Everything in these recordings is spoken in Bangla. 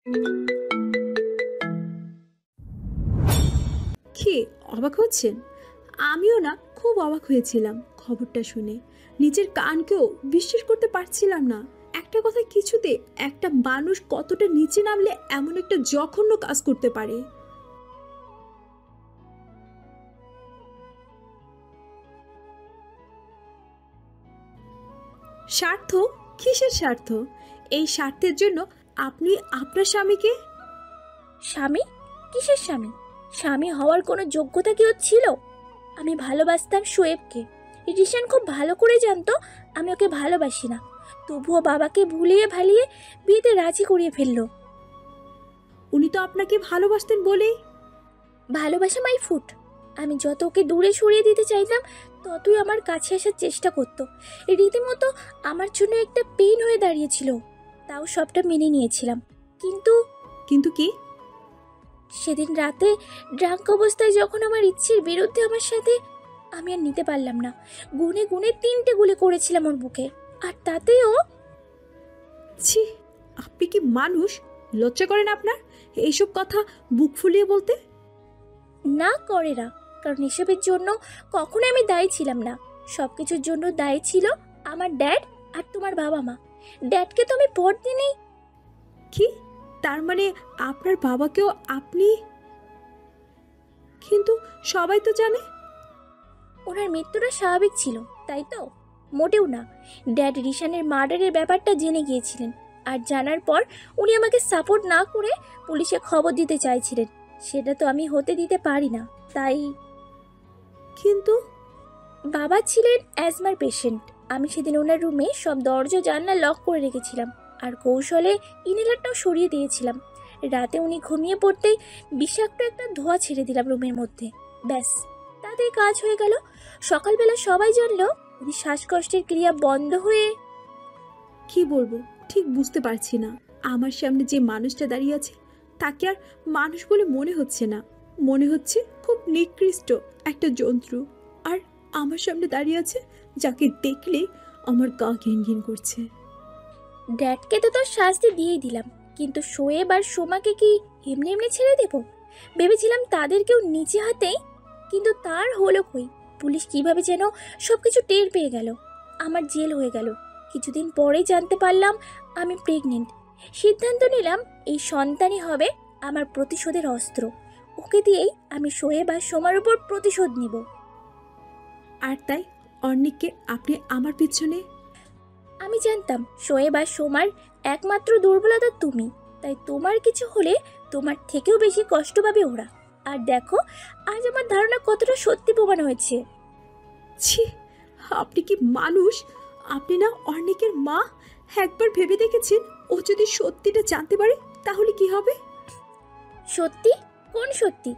কি অবাক হচ্ছেন? আমিও না খুব অবাক হয়েছিলাম খবরটা শুনে। নিজের কানকেও বিশ্বাস করতে পারছিলাম না। একটা কথা কিছুতে একটা মানুষ কতটা নিচে নামলে এমন একটা জঘন্য কাজ করতে পারে। স্বার্থ? কিসের স্বার্থ? এই স্বার্থের জন্য আপনি আপনার স্বামীকে? স্বামী? কিসের স্বামী? স্বামী হওয়ার কোনো যোগ্যতা কি ওর ছিল? আমি ভালোবাসতাম শোয়েবকে। রিশান খুব ভালো করে জানতো আমি ওকে ভালোবাসি না, তবুও বাবাকে ভুলিয়ে ভালিয়ে বিয়েতে রাজি করিয়ে ফেললো। উনি তো আপনাকে ভালোবাসতেন বলেই। ভালোবাসা মাই ফুট। আমি যত ওকে দূরে সরিয়ে দিতে চাইতাম, ততই আমার কাছে আসার চেষ্টা করতো। রীতিমতো আমার জন্য একটা পেইন হয়ে দাঁড়িয়েছিল। তাও সবটা মেনে নিয়েছিলাম। কিন্তু কিন্তু কি? সেদিন রাতে ড্রাঙ্ক অবস্থায় যখন আমার ইচ্ছের বিরুদ্ধে আমার সাথে, আমি আর নিতে পারলাম না। গুনে গুনে 3টে গুলি করেছিলাম ওর বুকে। আর তাতেও ছি, আপনি কি মানুষ? লজ্জা করেন আপনার এইসব কথা বুক ফুলিয়ে বলতে? না করে না, কারণ এসবের জন্য কখনো আমি দায়ী ছিলাম না। সব কিছুর জন্য দায়ী ছিল আমার ড্যাড আর তোমার বাবা মা। ড্যাডকে তো আমি পরদিনই। কি? তার মানে আপনার বাবাকেও আপনি? কিন্তু সবাই তো জানে। ওনার মৃত্যুটা স্বাভাবিক ছিল, তাই তো? মোটেও না। ড্যাড রিশানের মার্ডারের ব্যাপারটা জেনে গিয়েছিলেন, আর জানার পর উনি আমাকে সাপোর্ট না করে পুলিশে খবর দিতে চাইছিলেন। সেটা তো আমি হতে দিতে পারি না, তাই। কিন্তু বাবা ছিলেন অ্যাজমার পেশেন্ট। আমি সেদিন ওনার রুমে সব দরজা জানলা লক করে রেখেছিলাম, আর কৌশলে ইনহেলারটাও সরিয়ে দিয়েছিলাম। রাতে উনি ঘুমিয়ে পড়তেই বিষাক্ত একটা ধোঁয়া ছেড়ে দিলাম রুমের মধ্যে। ব্যাস, তাতেই কাজ হয়ে গেল। সকালবেলা সবাই জানলো উনি শ্বাসকষ্টের ক্রিয়া বন্ধ হয়ে। কি বলবো ঠিক বুঝতে পারছি না। আমার সামনে যে মানুষটা দাঁড়িয়ে আছে তাকে আর মানুষ বলে মনে হচ্ছে না। মনে হচ্ছে খুব নিকৃষ্ট একটা জন্তু। আর আমার সামনে দাঁড়িয়ে আছে যাকে দেখলে আমার গা ঘিন ঘিন করছে। ড্যাডকে তো তোর শাস্তি দিয়েই দিলাম, কিন্তু শোয়েব আর সোমাকে কি এমনি এমনি ছেড়ে দেব? ভেবেছিলাম তাদেরকেও নিচে হাতেই, কিন্তু তার হলো কই। পুলিশ কিভাবে যেন সবকিছু টের পেয়ে গেল। আমার জেল হয়ে গেল। কিছুদিন পরেই জানতে পারলাম আমি প্রেগনেন্ট। সিদ্ধান্ত নিলাম এই সন্তানই হবে আমার প্রতিশোধের অস্ত্র। ওকে দিয়েই আমি শোয়েব আর সোমার উপর প্রতিশোধ নিব। আর তাই অর্ণিককে আপনি আমার পিছনে? আমি জানতাম শোয়েব আর সোমার একমাত্র দুর্বলতা তুমি, তাই তোমার কিছু হলে তোমার থেকেও বেশি কষ্ট পাবে ওরা। আর দেখো, আজ আমার ধারণা কতটা সত্যি প্রমাণ হয়েছে। ছি, আপনি কি মানুষ? আপনি না অর্ণিকের মা? একবার ভেবে দেখেছেন ও যদি সত্যিটা জানতে পারে তাহলে কি হবে? সত্যি? কোন সত্যি?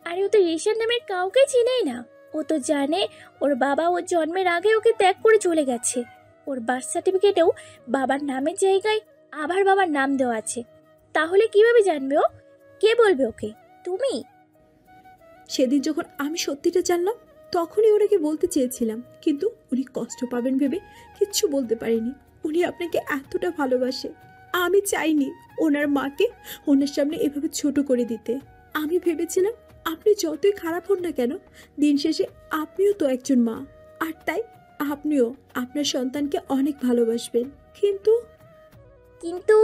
আরে ও তো রিশান নামের কাউকে চিনেই না। ও তো জানে ওর বাবা ওর জন্মের আগে ওকে ত্যাগ করে চলে গেছে। ওর বার্থ সার্টিফিকেটেও বাবার নামের জায়গায় আবার বাবার নাম দেওয়া আছে। তাহলে কিভাবে জানবে ও? কে বলবে ওকে? তুমি? সেদিন যখন আমি সত্যিটা জানলাম তখনই ওনাকে বলতে চেয়েছিলাম, কিন্তু উনি কষ্ট পাবেন ভেবে কিচ্ছু বলতে পারিনি। উনি আপনাকে এতটা ভালোবাসে। আমি চাইনি ওনার মাকে ওনার সামনে এভাবে ছোট করে দিতে। আমি ভেবেছিলাম আপনি যতই খারাপ হন না কেন, দিন শেষে আপনিও তো একজন মা। আর তাই আপনিও আপনার সন্তানকে অনেক ভালোবাসবেন। কিন্তু কিন্তু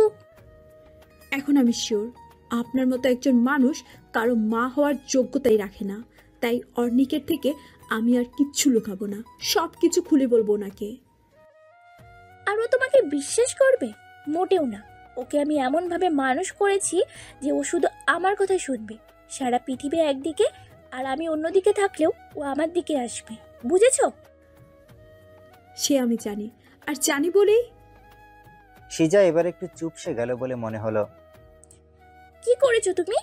এখন আমি শিওর আপনার মতো একজন মানুষ কারো মা হওয়ার যোগ্যতাই রাখে না। তাই অর্ণিকের থেকে আমি আর কিচ্ছু লুকাবো না, সব কিছু খুলে বলবো ওনাকে। আর ও তোমাকে বিশ্বাস করবে? মোটেও না। ওকে আমি এমনভাবে মানুষ করেছি যে ও শুধু আমার কথাই শুনবে। সারা পৃথিবী একদিকে আর আমি অন্যদিকে থাকলেও ও আমার দিকে আসবে। বুঝেছো? সে আমি জানি, আর জানি বলেই। সিজা এবার একটু চুপসে গেল বলে মনে হলো। কি করেছো তুমি?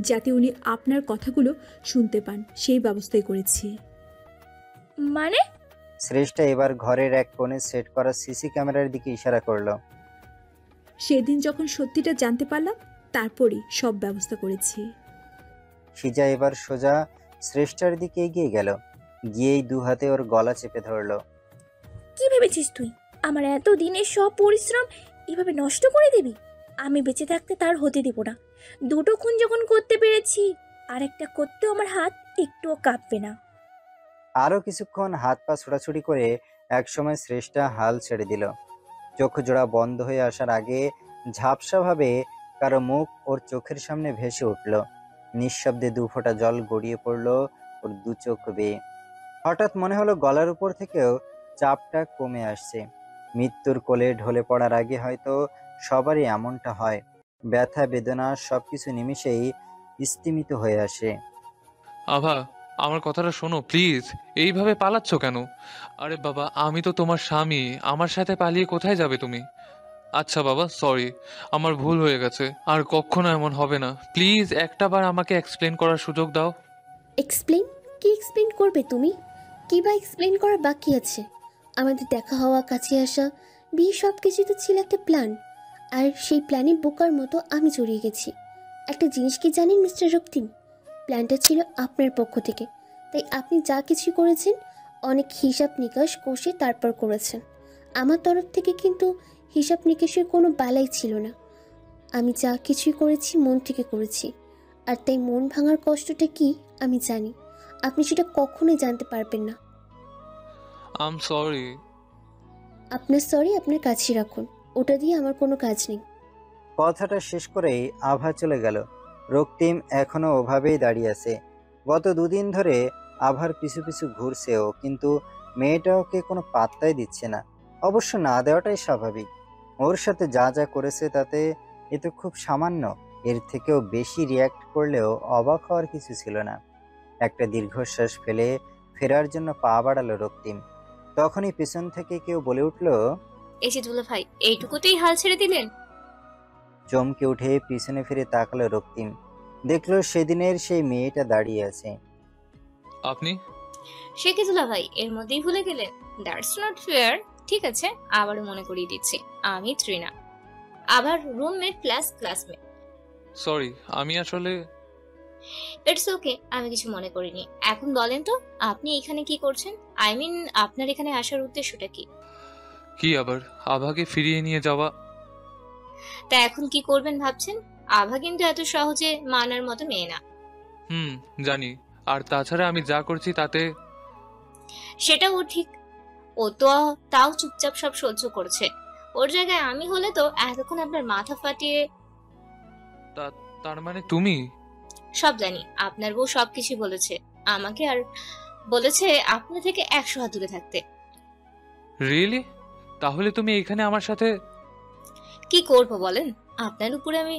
যাতে উনি আপনার কথাগুলো শুনতে পান সেই ব্যবস্থাই করেছি। মানে? শ্রেষ্ঠা এবার ঘরের এক কোণে সেট করা সিসি ক্যামেরার দিকে ইশারা করলো। সেদিন যখন সত্যিটা জানতে পারলাম তারপরই সব ব্যবস্থা করেছি। সিজা এবার সোজা শ্রেষ্ঠার দিকে এগিয়ে গেল, গিয়েই দু হাতে ওর গলা চেপে ধরলো। কি ভেবেছিস তুই আমার এত দিনের সব পরিশ্রম এভাবে নষ্ট করে দিবি? আমি বেঁচে থাকতে তার হতে দেব না। দুটো খুন যখন করতে পেরেছি, আরেকটা করতেও আমার হাত একটুও কাঁপবে না। আরো কিছুক্ষণ হাত পা ছোড়াছুড়ি করে একসময় শ্রেষ্ঠা হাল ছেড়ে দিল। চোখ জোড়া বন্ধ হয়ে আসার আগে ঝাপসাভাবে কারো মুখ ওর চোখের সামনে ভেসে উঠল। নিঃশব্দে দু ফোঁটা জল গড়িয়ে পড়ল ওর দু চোখ বেয়ে। হঠাৎ মনে হলো গলার উপর থেকেও চাপটা কমে আসছে। মৃত্যুর কোলে ঢলে পড়ার আগে হয়তো সবারই এমনটা হয়। ব্যথা বেদনা সবকিছু নিমিষেই স্তিমিত হয়ে আসে। আভা, আমার কথাটা শোনো প্লিজ। এইভাবে পালাচ্ছ কেন? আরে বাবা, আমি তো তোমার স্বামী। আমার সাথে পালিয়ে কোথায় যাবে তুমি? আচ্ছা বাবা, সরি, আমার ভুল হয়ে গেছে। আর কখনো এমন হবে না। প্লিজ একটা বার আমাকে এক্সপ্লেন করার সুযোগ দাও। এক্সপ্লেন? কি এক্সপ্লেন করবে তুমি? কি বা এক্সপ্লেন করার বাকি আছে? আমাদের দেখা হওয়া, কাছে আসা, বিয়ে সব কিছু তো ছিল একটা প্ল্যান। আর সেই প্ল্যানে বোকার মতো আমি জড়িয়ে গেছি। একটা জিনিস কি জানেন মিস্টার রক্তিম? প্ল্যানটা ছিল আপনার পক্ষ থেকে, তাই আপনি যা কিছু করেছেন অনেক হিসাব নিকাশ কষে তারপর করেছেন। আমার তরফ থেকে কিন্তু হিসাব নিকাশের কোনো বালাই ছিল না। আমি যা কিছুই করেছি মন থেকে করেছি। আর তাই মন ভাঙার কষ্টটা কি আমি জানি। আপনি সেটা কখনোই জানতে পারবেন না। আম সরি। আপনার সরি আপনার কাছে রাখুন, ওটা দিয়ে আমার কোনো কাজ নেই। কথাটা শেষ করেই আভা চলে গেল। রক্তিম এখনো ওভাবেই দাঁড়িয়ে আছে। গত দুদিন ধরে আভার পিছু পিছু ঘুরছেও, কিন্তু মেয়েটা ওকে কোনো পাত্তাই দিচ্ছে না। অবশ্য না দেওয়াটাই স্বাভাবিক। ওর সাথে যা যা করেছে তাতে এ তো খুব সামান্য। এর থেকেও বেশি রিয়্যাক্ট করলেও অবাক হওয়ার কিছু ছিল না। একটা দীর্ঘশ্বাস ফেলে ফেরার জন্য পা বাড়ালো রক্তিম। তখনই পেছন থেকে কেউ বলে উঠল, এই যে দুলা ভাই, এইটুকুতেই হাল ছেড়ে দিলেন? চমকে উঠে পিছনে ফিরে তাকালো রক্তিম। দেখলো সেদিনের সেই মেয়েটা দাঁড়িয়ে আছে। আপনি? সে কি দুলা ভাই, এর মধ্যেই ভুলে গেলেন? That's not fair. ঠিক আছে, আবারও মনে করিয়ে দিচ্ছি, আমি ত্রিনা, আবার রুমমেট প্লাস ক্লাসমেট। সরি, আমি আসলে ইটস ওকে, আমি কিছু মনে করিনি। এখন বলেন তো, আপনি এখানে কি করছেন? আই মিন, আপনার এখানে আসার উদ্দেশ্যটা কি? কি আবার আভাকে ফিরিয়ে নিয়ে যাওয়া। তা এখন কি করবেন ভাবছেন? আভা কিন্তু এত সহজে মানার মতো মেয়ে না। জানি। আর তাছাড়া আমি যা করছি তাতে সেটাও ঠিক। ও তো তাও চুপচাপ সব সহ্য করছে। ওর জায়গায় আমি হলে তো এতক্ষণ আপনার মাথা ফাটিয়ে। তার মানে তুমি? সব জানি, আপনার বউ সবকিছু বলেছে আমাকে, আর বলেছে আপনার থেকে 100 হাত দূরে থাকতে। রিয়েলি? তাহলে তুমি এখানে আমার সাথে? কি করব বলেন, আপনার উপরে আমি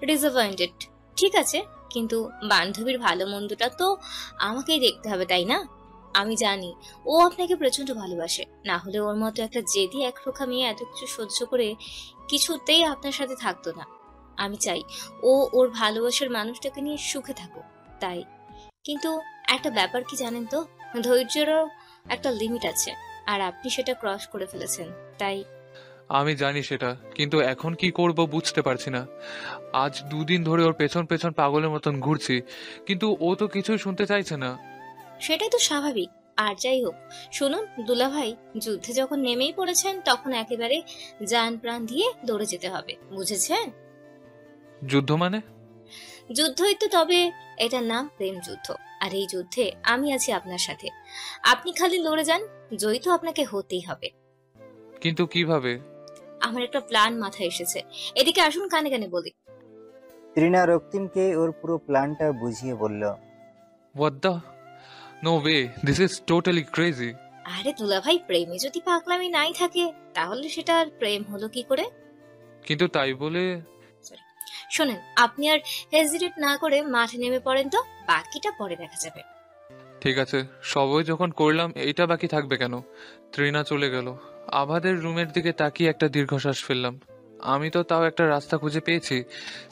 ডিসঅ্যাপয়েন্টেড। ঠিক আছে, কিন্তু বান্ধবীর ভালো মন্দটা তো আমাকেই দেখতে হবে, তাই না? আমি জানি ও আপনাকে প্রচন্ড ভালোবাসে, না হলে ওর মতো একটা জেদি একরোখা মেয়ে এত কিছু সহ্য করে কিছুতেই আপনার সাথে থাকতো না। আমি চাই ও ওর ভালোবাসার মানুষটাকে নিয়ে সুখে থাকুক, তাই। কিন্তু একটা ব্যাপার কি জানেন তো, ধৈর্যেরও একটা লিমিট আছে, আর আপনি সেটা ক্রস করে ফেলেছেন, তাই। আমি জানি সেটা, কিন্তু এখন কি করব বুঝতে পারছি না। আজ দুদিন ধরে ওর পেছন পেছন পাগলের মতন ঘুরছি, কিন্তু ও তো কিছুই শুনতে চাইছে না। সেটাই তো স্বাভাবিক। আর যাই হোক, শুনুন দুলাভাই, যুদ্ধে যখন নেমেই পড়েছেন তখন একেবারে জান প্রাণ দিয়ে দৌড়ে যেতে হবে, বুঝেছেন? যুদ্ধ মানে? যুদ্ধই তো, তবে এটার নাম প্রেম যুদ্ধ। আর এই যুদ্ধে আমি আছি আপনার সাথে। আপনি খালি লড়ে যান, জয়ী তো আপনাকে হতেই হবে। কিন্তু কিভাবে? আমার একটা প্ল্যান মাথায় এসেছে, এদিকে আসুন, কানে কানে বলি। ত্রিনা রক্তিমকে ওর পুরো প্ল্যানটা বুঝিয়ে বলল। What the? No way, this is totally crazy. আরে দুলাভাই, প্রেমে যদি পাগলামি নাই থাকে তাহলে সেটা আর প্রেম হলো কি করে? কিন্তু তাই বলে শোনেন, আপনি আর হেজিটেট না করে মাঠে নেমে পড়েন তো, বাকিটা পরে দেখা যাবে। ঠিক আছে, সবই যখন করলাম এইটা বাকি থাকবে কেন? ত্রিনা চলে গেল। আভাদের রুমের দিকে তাকিয়ে একটা দীর্ঘশ্বাস ফেললাম। আমি তো তাও একটা রাস্তা খুঁজে পেয়েছি।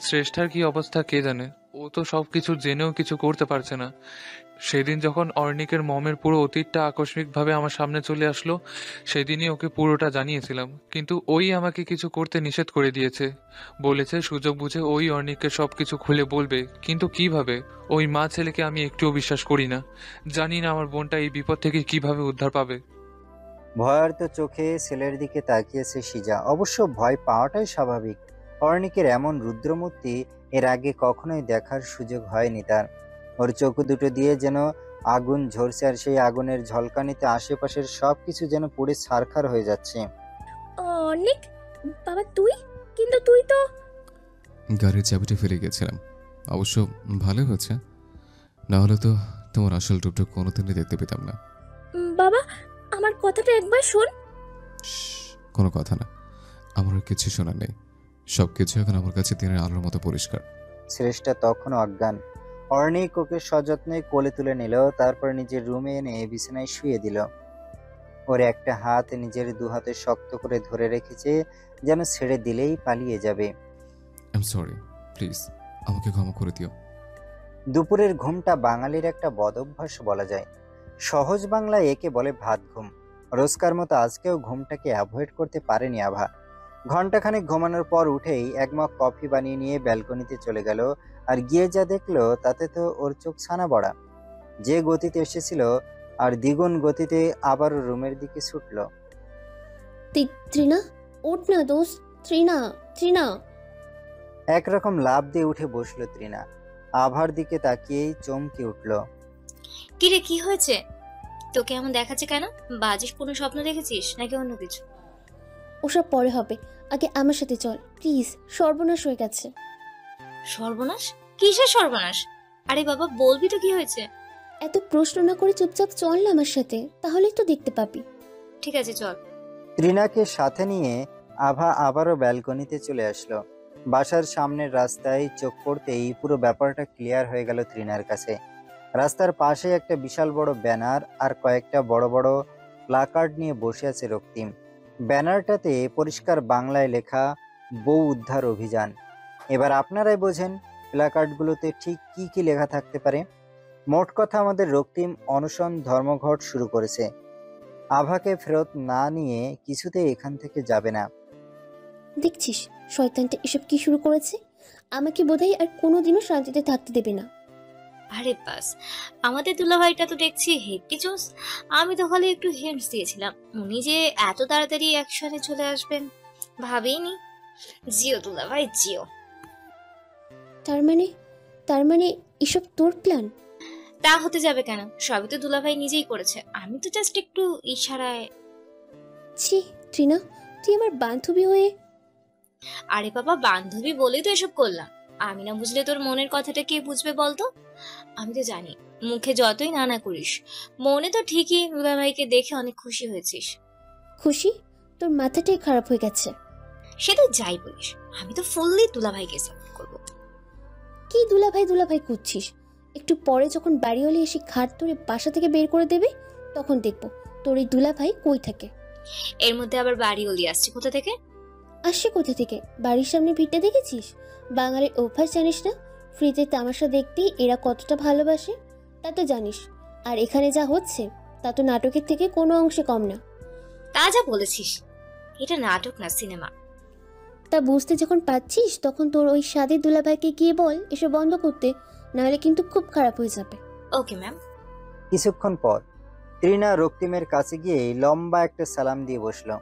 শ্রেষ্ঠার কি অবস্থা কে জানে। ও তো সবকিছু জেনেও কিছু করতে পারছে না। সেদিন যখন অর্ণিকের মমের পুরো অতীতটা আকস্মিকভাবে আমার সামনে চলে আসলো, সেদিনই ওকে পুরোটা জানিয়েছিলাম, কিন্তু ওই আমাকে কিছু করতে নিষেধ করে দিয়েছে। বলেছে সুযোগ বুঝে ওই অর্ণিককে সবকিছু খুলে বলবে, কিন্তু কিভাবে? ওই মা ছেলেকে আমি একটুও বিশ্বাস করি না। জানি না আমার বোনটা এই বিপদ থেকে কিভাবে উদ্ধার পাবে। ভয়ার্ত চোখে ছেলের দিকে তাকিয়েছে সিজা। অবশ্য ভয় পাওয়াটাই স্বাভাবিক। অর্ণিকের এমন রুদ্রমূর্তি এর আগে কখনোই দেখার সুযোগ হয়নি তার। ওর চোখ দুটো দিয়ে যেন আগুন ঝরছে, আর সেই আগুনের ঝলকানিতে আশেপাশের সবকিছু যেন পুড়ে ছারখার হয়ে যাচ্ছে। অনেক বাবা তুই, কিন্তু তুই তো গাড়ির চাবিটা ফেলে গেছিলাম, অবশ্য ভালো হয়েছে, না হলে তো তোমার আসল রূপটা কোনোদিনই দেখতে পেতাম না। বাবা আমার কথাটা একবার শোন। শ্শ্, কোনো কথা না, আমার আর কিছু শোনার নেই। সব কিছু এখন আমার কাছে দিনের আলোর মতো পরিষ্কার। শ্রেষ্ঠা তখনও অজ্ঞান। অর্ণিক ওকে সযত্নে কোলে তুলে নিল, তারপর নিজের রুমে এনে বিছানায় শুয়ে দিল। ওর একটা হাত নিজের দু হাতে শক্ত করে ধরে রেখেছে, যেন ছেড়ে দিলেই পালিয়ে যাবে। আই এম সরি, প্লিজ আমাকে ক্ষমা করে দিও। দুপুরের ঘুমটা বাঙালির একটা বদভ্যাস বলা যায়। সহজ বাংলায় একে বলে ভাত ঘুম। রোজকার মতো আজকেও ঘুমটাকে অ্যাভয়েড করতে পারেনি আভা। ঘন্টাখানেক ঘুমানোর পর উঠেই এক মগ কফি বানিয়ে নিয়ে ব্যালকনিতে চলে গেল। আর গিয়ে যা দেখলো তাতে তো ওর চোখ ছানা বড়া। যে গতিতে এসেছিল আর দ্বিগুণ গতিতে আবারও রুমের দিকে ছুটল। তৃণা, ওঠ না দোস্ত, তৃণা, তৃণা। একরকম লাফ দিয়ে উঠে বসলো তৃণা। আভার দিকে তাকিয়েই চমকে উঠল। কিরে কি হয়েছে? তোকে এমন দেখাচ্ছে কেন? বাজিস কোনো স্বপ্ন দেখেছিস নাকি অন্য কিছু? ওসব পরে হবে, আগে আমার সাথে চল প্লিজ, সর্বনাশ হয়ে গেছে। সর্বনাশ? কিসের সর্বনাশ? আরে বাবা বলবি তো কি হয়েছে? এত প্রশ্ন না করে চুপচাপ চল না আমার সাথে, তাহলেই তো দেখতে পাবি। ঠিক আছে চল। তৃণাকে সাথে নিয়ে আভা আবারও ব্যালকনিতে চলে আসলো। বাসার সামনের রাস্তায় চোখ পড়তেই পুরো ব্যাপারটা ক্লিয়ার হয়ে গেল তৃণার কাছে। রাস্তার পাশে একটা বিশাল বড় ব্যানার আর কয়েকটা বড় বড় প্লাকার্ড নিয়ে বসে আছে রক্তিম। ব্যানারটাতে পরিষ্কার বাংলায় লেখা বউ উদ্ধার অভিযান। এবার আপনারাই বোঝেন প্লাকার্ডগুলোতে ঠিক কি কি লেখা থাকতে পারে। মোট কথা আমাদের রক্তিম অনশন ধর্মঘট শুরু করেছে। আভাকে ফেরত না নিয়ে কিছুতেই এখান থেকে যাবে না। দেখছিস শয়তানটা এসব কি শুরু করেছে, আমাকে বোধহয় আর কোনোদিনও শান্তিতে থাকতে দেবে না। আরে বাস, আমাদের দুলাভাইটা তো দেখছি হেপি জোস। আমি তো খালি একটু হিন্টস দিয়েছিলাম, উনি যে এত তাড়াতাড়ি অ্যাকশনে চলে আসবেন ভাবিনি। জিও দুলাভাই জিও। তার মানে এসব তোর প্ল্যান? তা হতে যাবে কেন? সবই তো দুলাভাই নিজেই করেছে, আমি তো জাস্ট একটু ইশারায়। ছি তৃণা, তুই আমার বান্ধবী হয়ে। আরে বাবা বান্ধবী বলেই তো এসব করলাম। আমি না বুঝলে তোর মনের কথাটা কে বুঝবে বলতো? আমি তো জানি মুখে যতই না না করিস, মনে তো ঠিকই দুলাভাইকে দেখে অনেক খুশি হয়েছিস। খুশি? তোর মাথাটাই খারাপ হয়ে গেছে। সে তুই যাই বলিস, আমি তো ফুললি দুলাভাইকে সাপোর্ট করবো। কি দুলাভাই করছিস? একটু পরে যখন বাড়িওয়ালি এসে ঘাট ধরে বাসা থেকে বের করে দেবে, তখন দেখবো তোর এই দুলাভাই কই থাকে। এর মধ্যে আবার বাড়ি ওলি আসছে কোথা থেকে? আসছে কোথা থেকে? বাড়ির সামনে ভিড়টা দেখেছিস? বাঙালির অভ্যাস জানিস না? ফ্রিজে তামাশা দেখতেই এরা কতটা ভালোবাসে, তা তো জানিস। আর এখানে যা হচ্ছে তা তো নাটকের থেকে কোনো অংশে কম না। তা যা বলেছিস, এটা নাটক না সিনেমা। তা বুঝতে যখন পাচ্ছিস তখন তোর ওই সাদের দুলাভাইকে গিয়ে বল এসব বন্ধ করতে, নাহলে কিন্তু খুব খারাপ হয়ে যাবে। Okay ma'am. কিছুক্ষণ পর তৃণা রক্তিমের কাছে গিয়ে লম্বা একটা সালাম দিয়ে বসলো।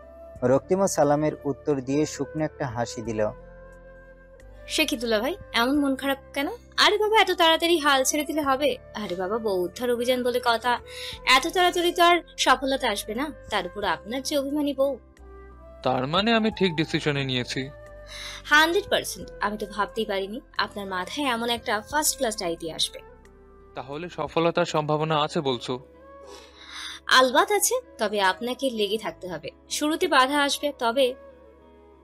রক্তিমও সালামের উত্তর দিয়ে শুকনো একটা হাসি দিল। সে কি দুলাভাই এমন মন খারাপ কেন? আরে বাবা এত তাড়াতাড়ি হাল ছেড়ে দিলে হবে? আরে বাবা বউ উদ্ধার অভিযান বলে কথা, এত তাড়াতাড়ি তো আর সফলতা আসবে না, তার উপর আপনার যে অভিমানী বউ। তার মানে আমি ঠিক ডিসিশনে নিয়েছি। 100%। আমি তো ভাবতেই পারিনি আপনার মাথায় এমন একটা ফার্স্ট ক্লাস আইডিয়া আসবে। তাহলে সফলতার সম্ভাবনা আছে বলছো? আলবাত আছে, তবে আপনাকে লেগে থাকতে হবে। শুরুতে বাধা আসবে, তবে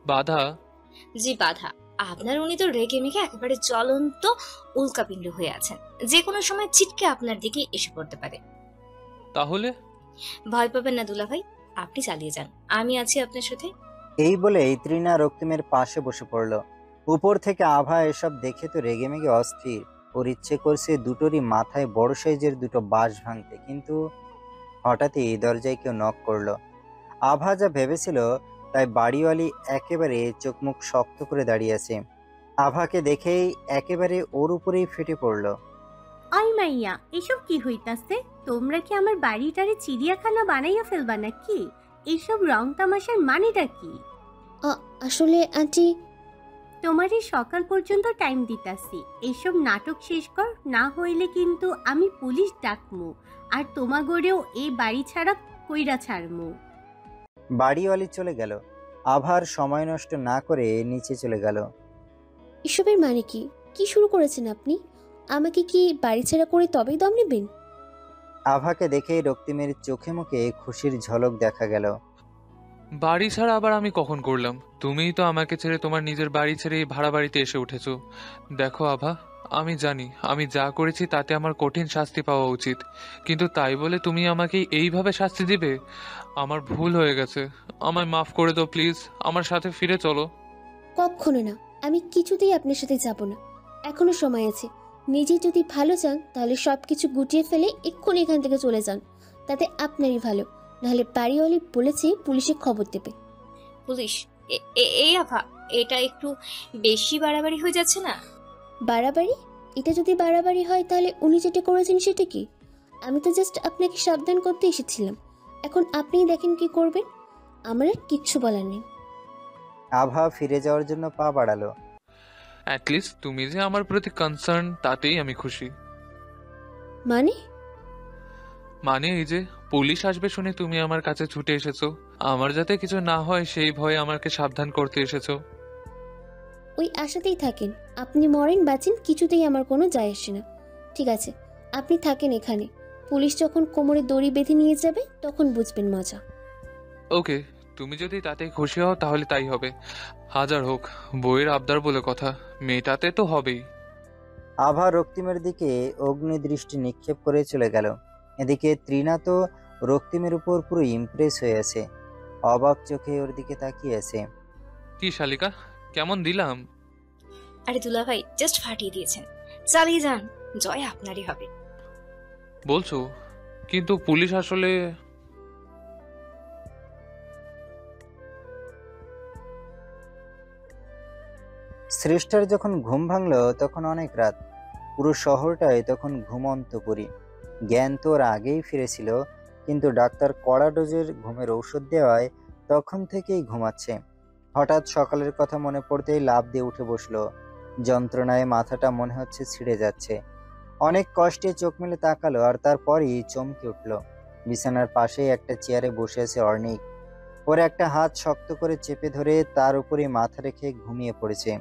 বাধা? জি বাধা। আপনার উনি তো রেগে মেগে একেবারে জ্বলন্ত উল্কাপিণ্ড হয়ে আছেন, যে কোনো সময় ছিটকে আপনার দিকে এসে পড়তে পারে। তাহলে? ভয় পাবেন না দুলাভাই, আপনি চালিয়ে যান, আমি আছি আপনার সাথে। এই বলেই তৃণা রক্তিমের পাশে বসে পড়ল। উপর থেকে আভা এসব দেখে তো রেগেমেগে অস্থির। ওর ইচ্ছে করছে দুটোরই মাথায় বড় সাইজের দুটো বাঁশ ভাঙতে, কিন্তু হঠাৎই দরজায় কেউ নক করলো। আভা যা ভেবেছিল তাই বাড়িওয়ালি একেবারে চোখ মুখ শক্ত করে দাঁড়িয়ে আছে। আভাকে দেখেই একেবারে ওর উপরেই ফেটে পড়ল। আই মাইয়া, এসব কি হইতাছে? তোমরা কি আমার বাড়িটারে চিড়িয়াখানা বানাইয়া ফেলবা নাকি? এইসব রং তামাশার মানেটা কি? আসলে আন্টি। তোমারই সকাল পর্যন্ত টাইম দিতাছি, এইসব নাটক শেষ কর, না হইলে কিন্তু আমি পুলিশ ডাকমু, আর তোমাগরেও এই বাড়ি ছাড়া কইরা ছাড়মু। বাড়িওয়ালি চলে গেল। আভার সময় নষ্ট না করে নিচে চলে গেল। এসবের মানে কি? কি শুরু করেছেন আপনি? আমাকে কি বাড়ি ছাড়া করে তবেই দম নেবেন? আভাকে দেখেই রক্তিমের চোখে মুখে খুশির ঝলক দেখা গেল। বাড়ি ছাড়া আবার আমি কখন করলাম? তুমিই তো আমাকে ছেড়ে তোমার নিজের বাড়ি ছেড়ে এই ভাড়া বাড়িতে এসে উঠেছো। দেখো আভা, আমি জানি আমি যা করেছি তাতে আমার কঠিন শাস্তি পাওয়া উচিত, কিন্তু তাই বলে তুমি আমাকে এইভাবে শাস্তি দিবে? আমার ভুল হয়ে গেছে, আমায় মাফ করে দাও প্লিজ, আমার সাথে ফিরে চলো। কখনো না, আমি কিছুতেই আপনার সাথে যাব না। এখনো সময় আছে। নিজে যদি ভালো চান তাহলে সব কিছু গুটিয়ে ফেলে এক্ষুনি এখান থেকে চলে যান, তাতে আপনারই ভালো। নাহলে বাড়িওয়ালি বলেছে পুলিশে খবর দেবে। পুলিশ? এই আভা, এটা একটু বেশি বাড়াবাড়ি হয়ে যাচ্ছে না? বাড়াবাড়ি? এটা যদি বাড়াবাড়ি হয় তাহলে উনি যেটা করেছেন সেটা কি? আমি তো জাস্ট আপনাকে সাবধান করতে এসেছিলাম। এখন আপনিই দেখেন কি করবেন। আমার আর কিচ্ছু বলার নেই। আভা ফিরে যাওয়ার জন্য পা বাড়ালো। অ্যাটলিস্ট তুমি যে আমার প্রতি কনসার্ন তাতেই আমি খুশি। মানে? মানে এই যে পুলিশ আসবে শুনে তুমি আমার কাছে ছুটে এসেছো, আমার যাতে কিছু না হয় সেই ভয়ে আমাকে সাবধান করতে এসেছো। ওই আশাতেই থাকেন। আপনি মরেন বাঁচেন কিছুতেই আমার কোনো যায় আসে না। ঠিক আছে, আপনি থাকেন এখানে। পুলিশ যখন কোমরে দড়ি বেঁধে নিয়ে যাবে তখন বুঝবেন মজা। ওকে, তুমি যদি তাতে খুশি হও তাহলে তাই হবে। হাজার হোক, বইয়ের আবদার বলে কথা, মেয়েটাতে তো হবেই। আভা রক্তিমের দিকে অগ্নিদৃষ্টি নিক্ষেপ করে চলে গেল। এদিকে তৃণা তো রক্তিমের উপর পুরো ইমপ্রেস হয়ে আছে, অবাক চোখে ওর দিকে তাকিয়ে আছে। কি শালিকা, কেমন দিলাম? আরে দুলা ভাই জাস্ট ফাটিয়ে দিয়েছেন, চালিয়ে যান, জয় আপনারই হবে। বলছো, কিন্তু পুলিশ আসলে... শ্রেষ্ঠার যখন ঘুম ভাঙলো তখন অনেক রাত। পুরো শহরটায় তখন ঘুমন্তপুরী। জ্ঞান তো ওর আগেই ফিরেছিল, কিন্তু ডাক্তার কড়া ডোজের ঘুমের ঔষধ দেওয়ায় তখন থেকেই ঘুমাচ্ছে। হঠাৎ সকালের কথা মনে পড়তেই লাফ দিয়ে উঠে বসলো। যন্ত্রণায় মাথাটা মনে হচ্ছে ছিঁড়ে যাচ্ছে। অনেক কষ্টে চোখ মেলে তাকালো, আর তারপরই চমকে উঠলো। বিছানার পাশেই একটা চেয়ারে বসে আছে অর্ণিক। ওর একটা হাত শক্ত করে চেপে ধরে তার উপরে মাথা রেখে ঘুমিয়ে পড়েছে।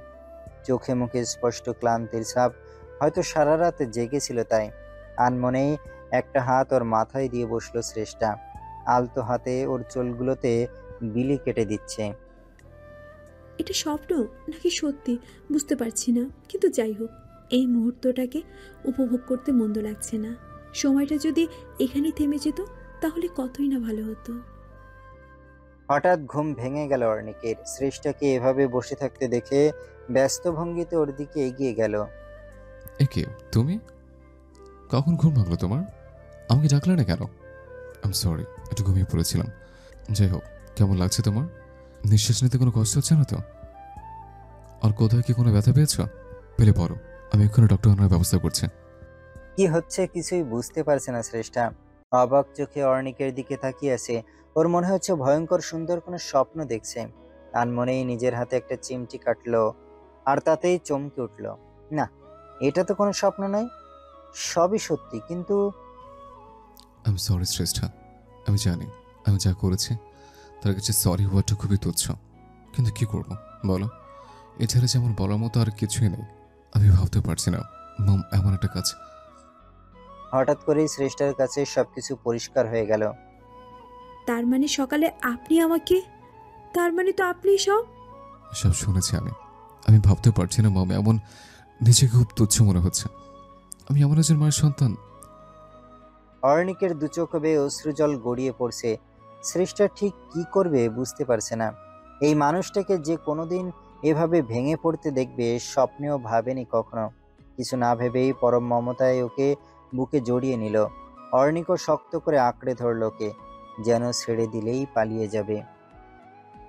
চোখে মুখে স্পষ্ট ক্লান্তির ছাপ, হয়তো সারা রাত জেগেছিল তাই। আনমনেই একটা হাত ওর মাথায় দিয়ে বসলো শ্রেষ্ঠা। আলতো হাতে ওর চুলগুলোতে বিলি কেটে দিচ্ছে। এটা স্বপ্ন নাকি সত্যি বুঝতে পারছি না, কিন্তু যাই হোক, এই মুহূর্তটাকে উপভোগ করতে মন্দ লাগছে না। সময়টা যদি এখানেই থেমে যেত তাহলে কতই না ভালো হতো। হঠাৎ ঘুম ভেঙে গেল অর্ণিকের। শ্রেষ্ঠাকে এভাবে বসে থাকতে দেখে ব্যস্ত ভঙ্গিতে ওর দিকে এগিয়ে গেল। একে তুমি? কখন ঘুম ভাঙলো তোমার? আমাকে ডাকলে না কেন? আই এম সরি, একটু ঘুমিয়ে পড়েছিলাম। যাই হোক, কেমন লাগছে তোমার? নিঃশ্বাস নিতে কোনো কষ্ট হচ্ছে না তো? আর কোথায় কি কোনো ব্যথা পেয়েছো? পেলে পড়ো, আমি এক্ষুনি ডক্টর আনার ব্যবস্থা করছি। কি হচ্ছে কিছুই বুঝতে পারছে না শ্রেষ্ঠা। অবাক চোখে অর্ণিকের দিকে তাকিয়ে আছে। ওর মনে হচ্ছে ভয়ঙ্কর সুন্দর কোনো স্বপ্ন দেখছে। আনমনেই নিজের হাতে একটা চিমটি কাটলো, আর তাতেই চমকে উঠলো। না, এটা তো কোনো স্বপ্ন নয়, সবই সত্যি। কিন্তু আই এম সরি শ্রেষ্ঠা, আমি জানি আমি যা করেছি তার কাছে সরি হওয়াটা খুবই তুচ্ছ, কিন্তু কি করব বলো? এছাড়া যেমন বলার মতো আর কিছুই নেই। আমি ভাবতে পারছি না মম এমন একটা কাজ। হঠাৎ করেই শ্রেষ্ঠার কাছে সবকিছু পরিষ্কার হয়ে গেল। তার মানে সকালে আপনি আমাকে, তার মানে তো আপনি সব সব শুনেছি আমি। আমি ভাবতে পারছি না মম এমন নিজেকে খুব তুচ্ছ মনে হচ্ছে। আমি এমন একজন মায়ের সন্তান। অর্ণিকের দু চোখ বেয়ে অশ্রুজল গড়িয়ে পড়ছে। শ্রেষ্ঠা ঠিক কি করবে বুঝতে পারছে না। এই মানুষটাকে যে কোনোদিন এভাবে ভেঙে পড়তে দেখবে স্বপ্নেও ভাবেনি কখনো। কিছু না ভেবেই পরম মমতায় ওকে বুকে জড়িয়ে নিল। অর্ণিকও শক্ত করে আঁকড়ে ধরল ওকে, যেন ছেড়ে দিলেই পালিয়ে যাবে।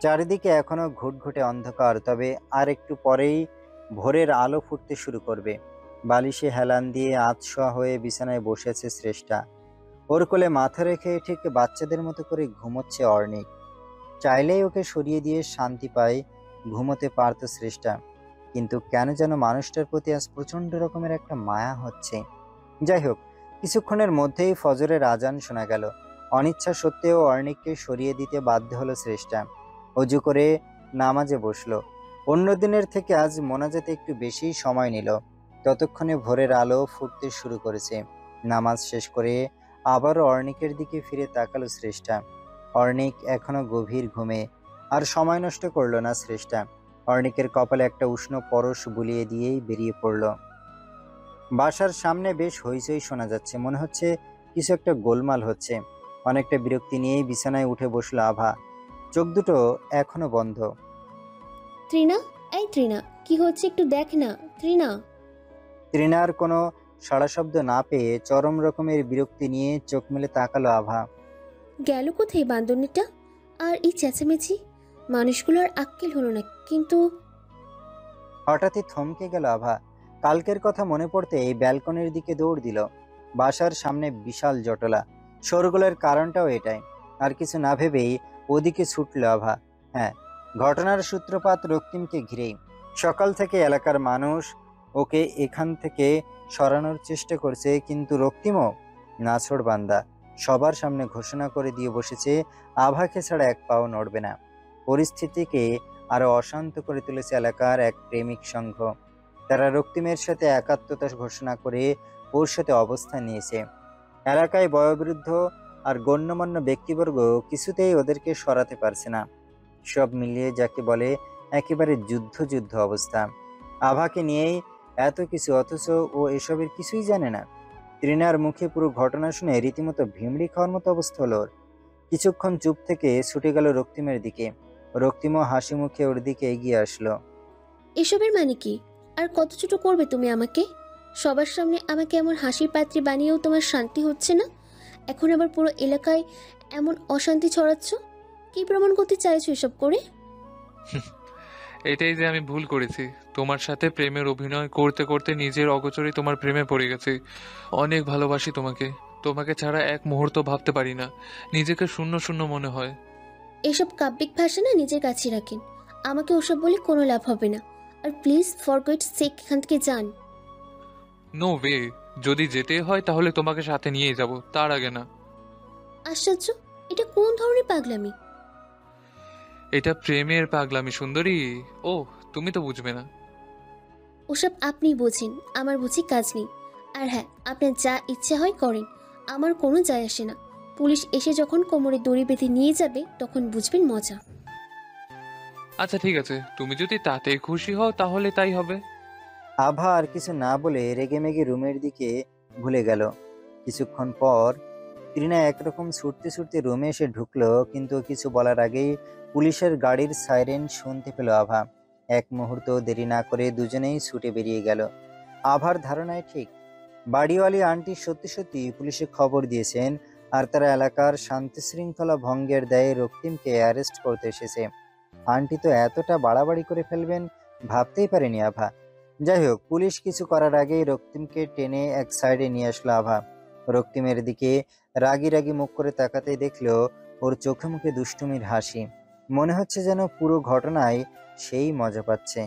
চারিদিকে এখনো ঘুটঘুটে অন্ধকার, তবে আর একটু পরেই ভোরের আলো ফুটতে শুরু করবে। বালিশে হেলান দিয়ে আধশোয়া হয়ে বিছানায় বসেছে শ্রেষ্ঠা। ওর কোলে মাথা রেখে ঠিক বাচ্চাদের মতো করে ঘুমোচ্ছে অর্ণিক। চাইলেই ওকে সরিয়ে দিয়ে শান্তি পায় ঘুমোতে পারত শ্রেষ্ঠা, কিন্তু কেন যেন মানুষটার প্রতি আজ প্রচন্ড রকমের একটা মায়া হচ্ছে। যাই হোক, কিছুক্ষণের মধ্যেই ফজরের আজান শোনা গেল। অনিচ্ছা সত্ত্বেও অর্ণিককে সরিয়ে দিতে বাধ্য হলো শ্রেষ্ঠা। অজু করে নামাজে বসলো। অন্য দিনের থেকে আজ মোনাজাতে একটু বেশি সময় নিল। ততক্ষণে ভোরের আলো ফুটতে শুরু করেছে। নামাজ শেষ করে আবারও অর্ণিকের দিকে ফিরে তাকালো শ্রেষ্ঠা। অর্ণিক এখনো গভীর ঘুমে। আর সময় নষ্ট করলো না শ্রেষ্ঠা। অর্ণিকের কপালে একটা উষ্ণ পরশ বুলিয়ে দিয়েই বেরিয়ে পড়ল। বাসার সামনে বেশ হইচই শোনা যাচ্ছে, মনে হচ্ছে কিছু একটা গোলমাল হচ্ছে। অনেকটা বিরক্তি নিয়েই বিছানায় উঠে বসলো আভা। চোখ দুটো এখনো বন্ধ। তৃণা, এই তৃণা, কি হচ্ছে একটু দেখ না তৃণা। তৃণার কোনো সাড়া শব্দ না পেয়ে চরম রকমের বিরক্তি নিয়ে চোখ মেলে তাকালো আভা। গেল কোথায় বান্দরনিটা? আর এই চেঁচামেচি, মানুষগুলোর আক্কেল হলো না কিন্তু। হঠাৎই থমকে গেল আভা। কালকের কথা মনে পড়তে এই ব্যালকনির দিকে দৌড় দিল। বাসার সামনে বিশাল জটলা। শোরগোলের কারণটাও এটাই। আর কিছু না ভেবেই ওদিকে ছুটল আভা। হ্যাঁ, ঘটনার সূত্রপাত রক্তিমকে ঘিরেই। সকাল থেকে এলাকার মানুষ ওকে এখান থেকে সরানোর চেষ্টা করছে, কিন্তু রক্তিমও নাছোড় বান্দা। সবার সামনে ঘোষণা করে দিয়ে বসেছে আভাকে ছাড়া এক পাও নড়বে না। পরিস্থিতিকে আরো অশান্ত করে তুলেছে এলাকার এক প্রেমিক সংঘ। তারা রক্তিমের সাথে একাত্মতা ঘোষণা করে ওর সাথে অবস্থান নিয়েছে। এলাকায় বয়োবৃদ্ধ আর গণ্যমান্য ব্যক্তিবর্গ কিছুতেই ওদেরকে সরাতে পারছে না। সব মিলিয়ে যাকে বলে একেবারে যুদ্ধ অবস্থা। আভাকে নিয়েই এত কিছু, অথচ ও এসবের কিছুই জানে না। তৃণার মুখে পুরো ঘটনা শুনে রীতিমতো ভিমড়ি খাওয়ার মতো অবস্থা হলো ওর। কিছুক্ষণ চুপ থেকে ছুটে গেল রক্তিমের দিকে। রক্তিমও হাসি মুখে ওর দিকে এগিয়ে আসলো। এসবের মানে কি? আর কত ছোট করবে তুমি আমাকে? সবার সামনে আমাকে এমন হাসির পাত্রী বানিয়েও তোমার শান্তি হচ্ছে না? এখন আবার পুরো এলাকায় এমন অশান্তি ছড়াচ্ছ? কি প্রমাণ করতে চাইছো এসব করে? এটাই যে আমি ভুল করেছি। তোমার সাথে প্রেমের অভিনয় করতে করতে নিজের অগোচরে তোমার প্রেমে পড়ে গেছি। অনেক ভালোবাসি তোমাকে। তোমাকে ছাড়া এক মুহূর্ত ভাবতে পারি না। নিজেকে শূন্য শূন্য মনে হয়। এসব কাব্যিক ভাষা না নিজের কাছে রাখেন। আমাকে ওসব বলে কোনো লাভ হবে না। আর প্লিজ ফর গডস সেক এখান থেকে যান। No way. যদি যেতে হয় তাহলে তোমাকে সাথে নিয়ে যাব, তার আগে না। আশ্চর্য, এটা কোন ধরনের পাগলামি? এটা প্রেমের পাগলামি সুন্দরী। ও, তুমি তো বুঝবে না। ওসব আপনি বোঝেন, আমার বুঝি কাজ নেই। আর হ্যাঁ, আপনার যা ইচ্ছা হয় করেন, আমার কোনো যায় আসে না। পুলিশ এসে যখন কোমরে দড়ি বেঁধে নিয়ে যাবে তখন বুঝবেন মজা। আচ্ছা ঠিক আছে, তুমি যদি তাতে খুশি হও তাহলে তাই হবে। আভা আর কিছু না বলে রেগেমেগে রুমের দিকে ভুলে গেল। কিছুক্ষণ পর তৃণা একরকম ছুটতে ছুটতে রুমে এসে ঢুকলো, কিন্তু কিছু বলার আগেই পুলিশের গাড়ির সাইরেন শুনতে পেল আভা। এক মুহূর্ত দেরি না করে দুজনেই ছুটে বেরিয়ে গেল। আভার ধারণায় ঠিক, বাড়িওয়ালি আন্টি সত্যি সত্যি পুলিশে খবর দিয়েছেন, আর তারা এলাকার শান্তি শৃঙ্খলা ভঙ্গের দায়ে রক্তিমকে অ্যারেস্ট করতে এসেছে। আন্টি তো এতটা বাড়াবাড়ি করে ফেলবেন ভাবতেই পারেনি আভা। যাই হোক, পুলিশ কিছু করার আগেই রক্তিমকে টেনে এক সাইডে নিয়ে আসলো আভা। রক্তিমের দিকে রাগি রাগি মুখ করে তাকাতেই দেখলো ওর চোখে মুখে দুষ্টুমির হাসি। মনে হচ্ছে যেন পুরো ঘটনায় সেই মজা পাচ্ছে।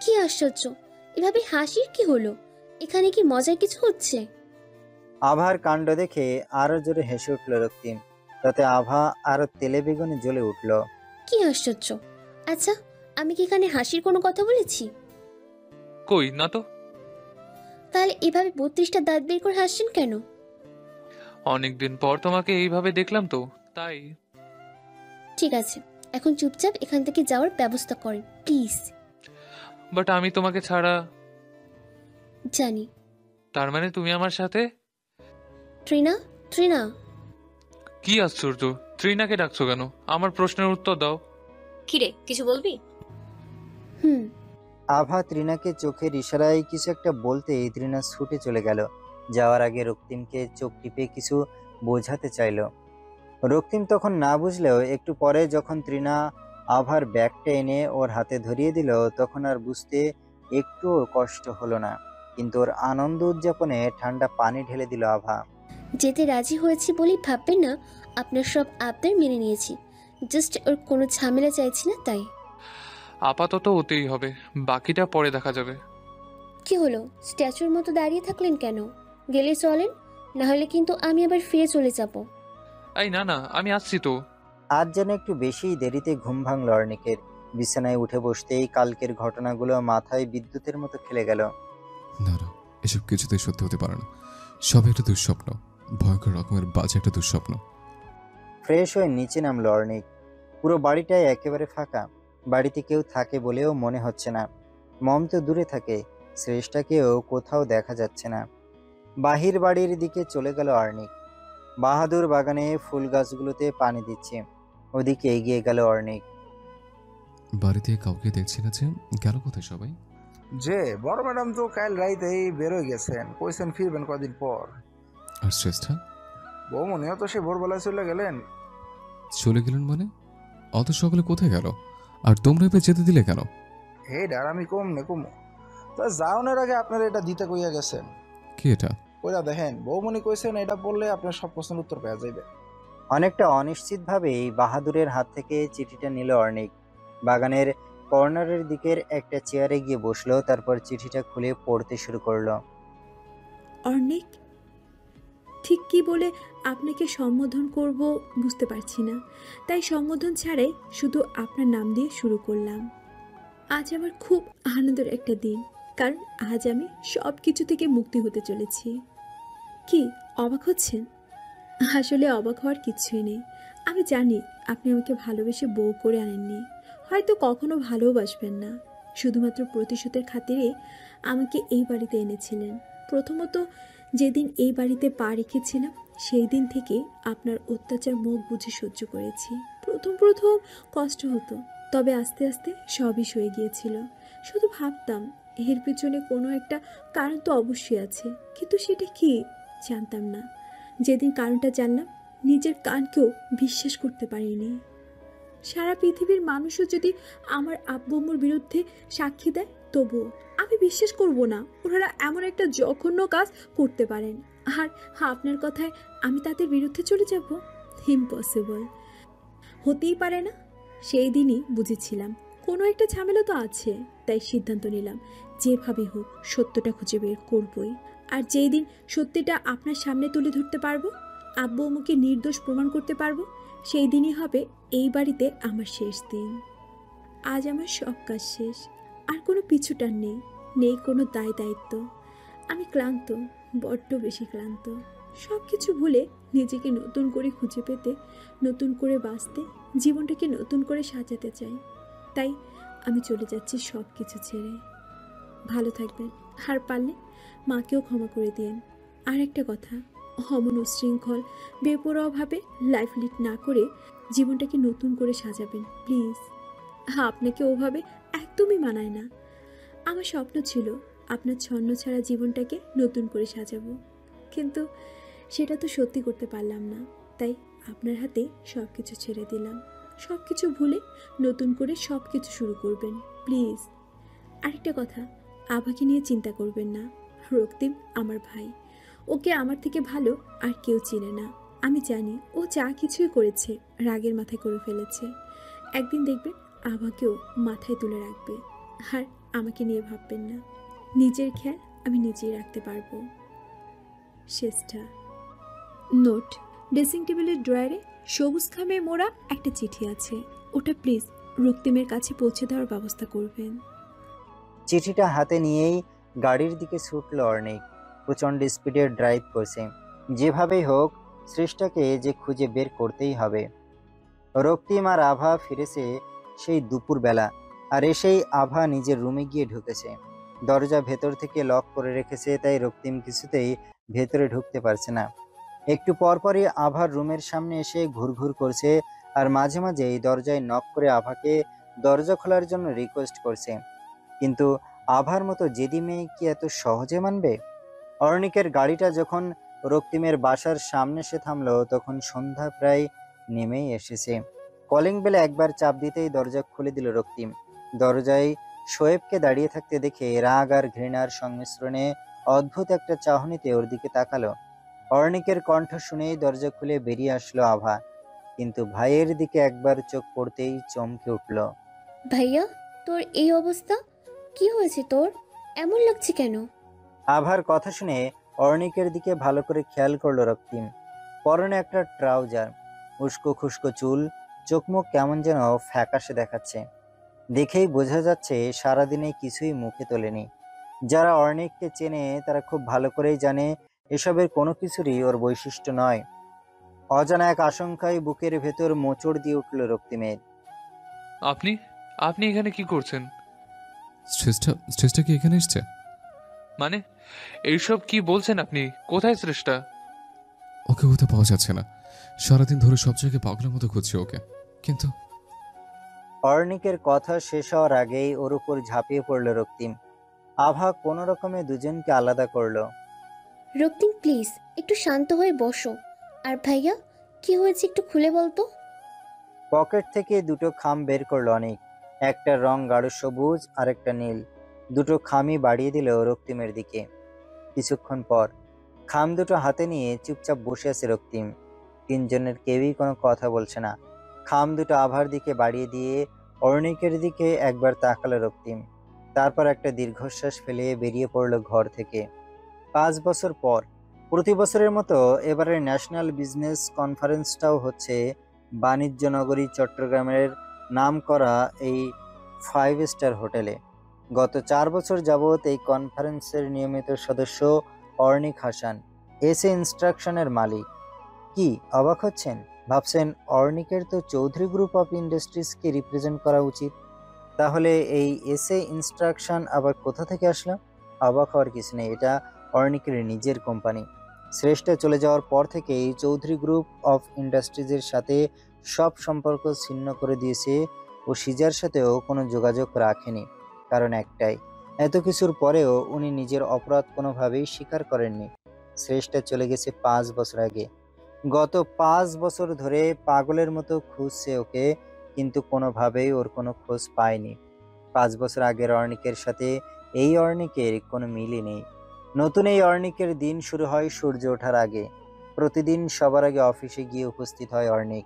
কি আশ্চর্য, এভাবে হাসির কি হলো? এখানে কি মজার কিছু হচ্ছে? আভার কাণ্ড দেখে আরো জোরে হেসে উঠল রক্তিম। তাতে আভা আরো তেলে বেগুনে জ্বলে উঠল। কি আশ্চর্য! আচ্ছা, আমি কি এখানে হাসির কোনো কথা বলেছি? কই না তো। তাহলে এভাবে 32টা দাঁত বের করে হাসছেন কেন? অনেকদিন পর তোমাকে এইভাবে দেখলাম তো, তাই। ঠিক আছে, এখন চুপচাপ এখান থেকে যাওয়ার ব্যবস্থা করেন প্লিজ। বাট আমি তোমাকে ছাড়া। জানি। তার মানে তুমি আমার সাথে? ট্রিনা, ট্রিনা। কি আশ্চর্য, ত্রিনাকে ডাকছো কেন? আমার প্রশ্নের উত্তর দাও। কিরে, কিছু বলবি? হুম। আভা তৃণাকে চোখের ইশারায় কিছু একটা বলতেই তৃণা ছুটে চলে গেল। যাওয়ার আগে রক্তিমকে চোখ টিপে কিছু বোঝাতে চাইল। রক্তিম তখন না বুঝলেও একটু পরে যখন তৃণা আভার ব্যাগটা এনে ওর হাতে ধরিয়ে দিল, তখন আর বুঝতে একটু কষ্ট হলো না। কিন্তু ওর আনন্দ উদযাপনে ঠান্ডা পানি ঢেলে দিল আভা। যেতে রাজি হয়েছি বলেই ভাববেন না আপনার সব আবদার মেনে নিয়েছি। জাস্ট ওর কোনো ঝামেলা চাইছি না তাই। আপাতত ওতেই হবে, বাকিটা পরে দেখা যাবে। কি হলো, স্ট্যাচুর মতো দাঁড়িয়ে থাকলেন কেন? গেলে চলেন, না হলে কিন্তু আমি আবার ফিরে চলে যাব। এই না না, আমি আসছি তো। আজ যেন একটু বেশিই দেরিতে ঘুম ভাঙল অর্ণিকের। বিছানায় উঠে বসতেই কালকের ঘটনাগুলো মাথায় বিদ্যুতের মতো খেলে গেল। না না, এসব কিছুতেই সত্যি হতে পারে না। সব একটা দুঃস্বপ্ন, ভয়ঙ্কর রকমের বাজে একটা দুঃস্বপ্ন। ফ্রেশ হয়ে নিচে নামলো অর্ণিক। পুরো বাড়িটাই একেবারে ফাঁকা। বাড়িতে কেউ থাকে বলেও মনে হচ্ছে না। মম তো দূরে থাকে, শ্রেষ্ঠাকেও কোথাও দেখা যাচ্ছে না। বাহির বাড়ির দিকে চলে গেল অর্ণিক। বাহাদুর বাগানে ফুল গাছগুলোতে পানি দিচ্ছে, ওদিকে এগিয়ে গেল অর্ণিক। বাড়িতে কাউকে দেখছি না যে, গেল কোথায় সবাই? যে বড় ম্যাডাম তো কাল রাইতেই বেরোয় গেছেন, কইছেন ফিরবেন কদিন পর। আর শ্রেষ্ঠা? বৌমনিও তো সে ভোরবেলায় চলে গেলেন। চলে গেলেন মানে? অত সকালে কোথায় গেল? আর তোমরা এবার যেতে দিলে কেন? হে ডার আমি কমু তা যাওনের আগে আপনারা এটা দিতে কইয়া গেছেন। কি এটা? কইরা দেখেন, বৌমনি কইছেন এটা বললে আপনার সব প্রশ্নের উত্তর পেয়ে যাইবে। অনেকটা অনিশ্চিতভাবেই বাহাদুরের হাত থেকে চিঠিটা নিল অর্ণিক। বাগানের কর্নারের দিকের একটা চেয়ারে গিয়ে বসলো, তারপর চিঠিটা খুলে পড়তে শুরু করলো। অর্ণিক, ঠিক কি বলে আপনাকে সম্বোধন করব বুঝতে পারছি না, তাই সম্বোধন ছাড়াই শুধু আপনার নাম দিয়ে শুরু করলাম। আজ আমার খুব আনন্দের একটা দিন, কারণ আজ আমি সব কিছু থেকে মুক্তি হতে চলেছি। কি অবাক হচ্ছেন? আসলে অবাক হওয়ার কিছুই নেই। আমি জানি আপনি আমাকে ভালোবেসে বউ করে আনেননি, হয়তো কখনো ভালোবাসবেন না। শুধুমাত্র প্রতিশোধের খাতিরে আমাকে এই বাড়িতে এনেছিলেন। প্রথমত, যেদিন এই বাড়িতে পা রেখেছিলাম সেই দিন থেকে আপনার অত্যাচার মুখ বুঝে সহ্য করেছি। প্রথম কষ্ট হতো, তবে আস্তে আস্তে সবই সয়ে গিয়েছিল। শুধু ভাবতাম এর পিছনে কোনো একটা কারণ তো অবশ্যই আছে, কিন্তু সেটা কি জানতাম না। যেদিন কারণটা জানলাম, নিজের কানকেও বিশ্বাস করতে পারিনি। সারা পৃথিবীর মানুষও যদি আমার আব্বু আম্মুর বিরুদ্ধে সাক্ষী দেয়, তবুও আমি বিশ্বাস করব না ওনারা এমন একটা জঘন্য কাজ করতে পারেন। আর আপনার কথায় আমি তাদের বিরুদ্ধে চলে যাব? ইম্পসিবল, হতেই পারে না। সেই দিনই বুঝেছিলাম কোনো একটা ঝামেলা তো আছে, তাই সিদ্ধান্ত নিলাম যেভাবে হোক সত্যটা খুঁজে বের করবই। আর যেই দিন সত্যিটা আপনার সামনে তুলে ধরতে পারবো, আব্বু আম্মুকে নির্দোষ প্রমাণ করতে পারবো, সেই দিনই হবে এই বাড়িতে আমার শেষ দিন। আজ আমার সব কাজ শেষ, আর কোনো পিছুটান নেই, নেই কোনো দায় দায়িত্ব। আমি ক্লান্ত, বড্ড বেশি ক্লান্ত। সব কিছু ভুলে নিজেকে নতুন করে খুঁজে পেতে, নতুন করে বাঁচতে, জীবনটাকে নতুন করে সাজাতে চাই। তাই আমি চলে যাচ্ছি সব কিছু ছেড়ে। ভালো থাকবেন, আর পারলে মাকেও ক্ষমা করে দিন। আর একটা কথা, অমন উশৃঙ্খল বেপরোয়াভাবে লাইফ লিড না করে জীবনটাকে নতুন করে সাজাবেন প্লিজ। আপনাকে ওভাবে একদমই মানায় না। আমার স্বপ্ন ছিল আপনার ছন্ন ছাড়া জীবনটাকে নতুন করে সাজাবো, কিন্তু সেটা তো সত্যি করতে পারলাম না। তাই আপনার হাতে সব কিছু ছেড়ে দিলাম। সব কিছু ভুলে নতুন করে সব কিছু শুরু করবেন প্লিজ। আরেকটা কথা, আভাকে নিয়ে চিন্তা করবেন না। রক্তিম আমার ভাই, ওকে আমার থেকে ভালো আর কেউ চিনে না। আমি জানি ও যা কিছুই করেছে রাগের মাথায় করে ফেলেছে। একদিন দেখবেন আভাকেও মাথায় তুলে রাখবে। আর আমাকে নিয়ে ভাববেন না, নিজের খেয়াল আমি নিজেই রাখতে পারবো। শেষটা। নোট: ড্রেসিং টেবিলের ড্রয়ারে সবুজ খামে মোড়া একটা চিঠি আছে, ওটা প্লিজ রক্তিমের কাছে পৌঁছে দেওয়ার ব্যবস্থা করবেন। চিঠিটা হাতে নিয়েই গাড়ির দিকে ছুটল অর্ণিক। প্রচণ্ড স্পিডে ড্রাইভ করছে। যেভাবেই হোক শ্রেষ্ঠাকে যে খুঁজে বের করতেই হবে। রক্তিম আর আভা ফিরেছে সেই দুপুরবেলা, আর এসেই আভা নিজের রুমে গিয়ে ঢুকেছে। দরজা ভেতর থেকে লক করে রেখেছে, তাই রক্তিম কিছুতেই ভেতরে ঢুকতে পারছে না। একটু পরপরই আভার রুমের সামনে এসে ঘুরঘুর করছে, আর মাঝে মাঝে এই দরজায় নক করে আভাকে দরজা খোলার জন্য রিকোয়েস্ট করছে। কিন্তু আভার মতো জেদি মেয়ে কি এত সহজে মানবে? অর্ণিকের গাড়িটা যখন রক্তিমের বাসার সামনে এসে থামলো, তখন সন্ধ্যা প্রায় নেমেই এসেছে। কলিং বেলে একবার চাপ দিতেই দরজা খুলে দিল রক্তিম। দরজায় শোয়েবকে দাঁড়িয়ে থাকতে দেখে রাগ আর ঘৃণার সংমিশ্রণে অদ্ভুত একটা চাহনিতে ওর দিকে তাকালো। অর্ণিকের কণ্ঠ শুনেই দরজা খুলে বেরিয়ে আসলো আভা, কিন্তু ভাইয়ের দিকে একবার চোখ পড়তেই চমকে উঠল। ভাইয়া, তোর এই অবস্থা, কি হয়েছে তোর? এমন লাগছে কেন? আভার কথা শুনে অর্ণিকের দিকে ভালো করে খেয়াল করলো রক্তিম। পরনে একটা ট্রাউজার, উস্কো খুস্কো চুল, চোখ মুখ কেমন যেন ফ্যাকাশে দেখাচ্ছে। দেখেই বোঝা যাচ্ছে সারাদিনে কিছুই মুখে তোলেনি। যারা অর্ণিককে চেনে তারা খুব ভালো করেই জানে এসবের কোনো কিছুরই ওর বৈশিষ্ট্য নয়। অজানা এক আশঙ্কায় বুকের ভেতর মোচড় দিয়ে উঠল রক্তিমের। আপনি আপনি এখানে কি করছেন? স্ট্রেসটা স্ট্রেসটা কি এখানে এসছে? মানে এইসব কি বলছেন আপনি? কোথায় শ্রেষ্ঠা? ওকে হতে পাওয়া যাচ্ছে না। সারাদিন ধরে সব জায়গায় পাগলের মতো খুঁজছি ওকে, কিন্তু অর্ণিকের কথা শেষ হওয়ার আগেই ওর উপর ঝাঁপিয়ে পড়ল রক্তিম। আভা কোনো রকমে দুজনকে আলাদা করলো। রক্তিম প্লিজ একটু শান্ত হয়ে বসো। আর ভাইয়া, কি হয়েছে একটু খুলে বলতো। পকেট থেকে দুটো খাম বের করলো অনেক। একটা রং গাঢ় সবুজ আর একটা নীল। দুটো খামই বাড়িয়ে দিল রক্তিমের দিকে। কিছুক্ষণ পর খাম দুটো হাতে নিয়ে চুপচাপ বসে আছে রক্তিম। তিনজনের কেউই কোনো কথা বলছে না। খাম দুটো আভার দিকে বাড়িয়ে দিয়ে অর্ণিকের দিকে একবার তাকালো রক্তিম। তারপর একটা দীর্ঘশ্বাস ফেলে বেরিয়ে পড়লো ঘর থেকে। 5 বছর পর প্রতি বছরের মতো এবারের ন্যাশনাল বিজনেস কনফারেন্সটাও হচ্ছে বাণিজ্য নগরী চট্টগ্রামের নামকরা এই 5 স্টার হোটেলে। গত 4 বছর যাবৎ এই কনফারেন্সের নিয়মিত সদস্য অর্ণিক হাসান, এসএ ইনস্ট্রাকশনের মালিক। কি অবাক হচ্ছেন? ভাবছেন অর্ণিকের তো চৌধুরী গ্রুপ অফ ইন্ডাস্ট্রিজকে রিপ্রেজেন্ট করা উচিত, তাহলে এই এসএ ইনস্ট্রাকশন আবার কোথা থেকে আসলো? অবাক হওয়ার কিছু নেই, এটা অর্ণিকের নিজের কোম্পানি। শ্রেষ্ঠ চলে যাওয়ার পর থেকে এই চৌধুরী গ্রুপ অফ ইন্ডাস্ট্রিজের সাথে সব সম্পর্ক ছিন্ন করে দিয়েছে ও সিজার সাথেও কোনো যোগাযোগ রাখেনি। কারণ একটাই, এত কিছুর পরেও উনি নিজের অপরাধ কোনোভাবেই স্বীকার করেননি। শ্রেষ্ঠ চলে গেছে 5 বছর আগে। গত 5 বছর ধরে পাগলের মতো খুঁজছে ওকে, কিন্তু কোনোভাবেই ওর কোনো খোঁজ পায়নি। 5 বছর আগের অর্ণিকের সাথে এই অর্ণিকের কোনো মিলই নেই। নতুন এই অর্ণিকের দিন শুরু হয় সূর্য ওঠার আগে। প্রতিদিন সবার আগে অফিসে গিয়ে উপস্থিত হয় অর্ণিক।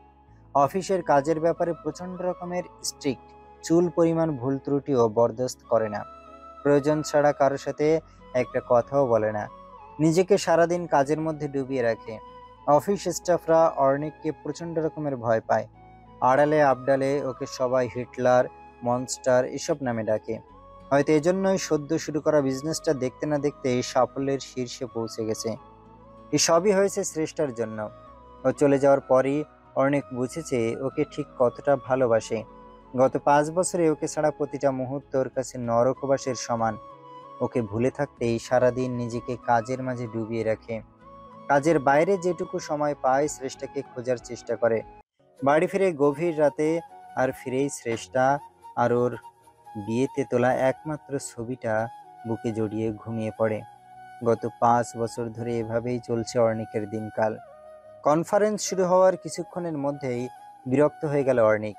অফিসের কাজের ব্যাপারে প্রচন্ড রকমের স্ট্রিক্ট, চুল পরিমাণ ভুল ত্রুটিও বরদাস্ত করে না। প্রয়োজন ছাড়া কারোর সাথে একটা কথাও বলে না। নিজেকে সারাদিন কাজের মধ্যে ডুবিয়ে রাখে। অফিস স্টাফরা অর্ণিককে প্রচন্ড রকমের ভয় পায়। আড়ালে আবডালে ওকে সবাই হিটলার, মনস্টার এসব নামে ডাকে। হয়তো এজন্যই সদ্য শুরু করা বিজনেসটা দেখতে না দেখতে সাফল্যের শীর্ষে পৌঁছে গেছে। এসবই হয়েছে শ্রেষ্ঠার জন্য। ও চলে যাওয়ার পরই অর্ণিক বুঝেছে ওকে ঠিক কতটা ভালোবাসে। গত 5 বছরে ওকে ছাড়া প্রতিটা মুহূর্ত ওর কাছে নরকবাসের সমান। ওকে ভুলে থাকতেই সারাদিন নিজেকে কাজের মাঝে ডুবিয়ে রাখে। কাজের বাইরে যেটুকু সময় পায় শ্রেষ্ঠাকে খোঁজার চেষ্টা করে। বাড়ি ফিরে গভীর রাতে আর ফিরেই শ্রেষ্ঠা আর ওর বিয়েতে তোলা একমাত্র ছবিটা বুকে জড়িয়ে ঘুমিয়ে পড়ে। গত 5 বছর ধরে এভাবেই চলছে অর্ণিকের দিনকাল। কনফারেন্স শুরু হওয়ার কিছুক্ষণের মধ্যেই বিরক্ত হয়ে গেল অর্ণিক।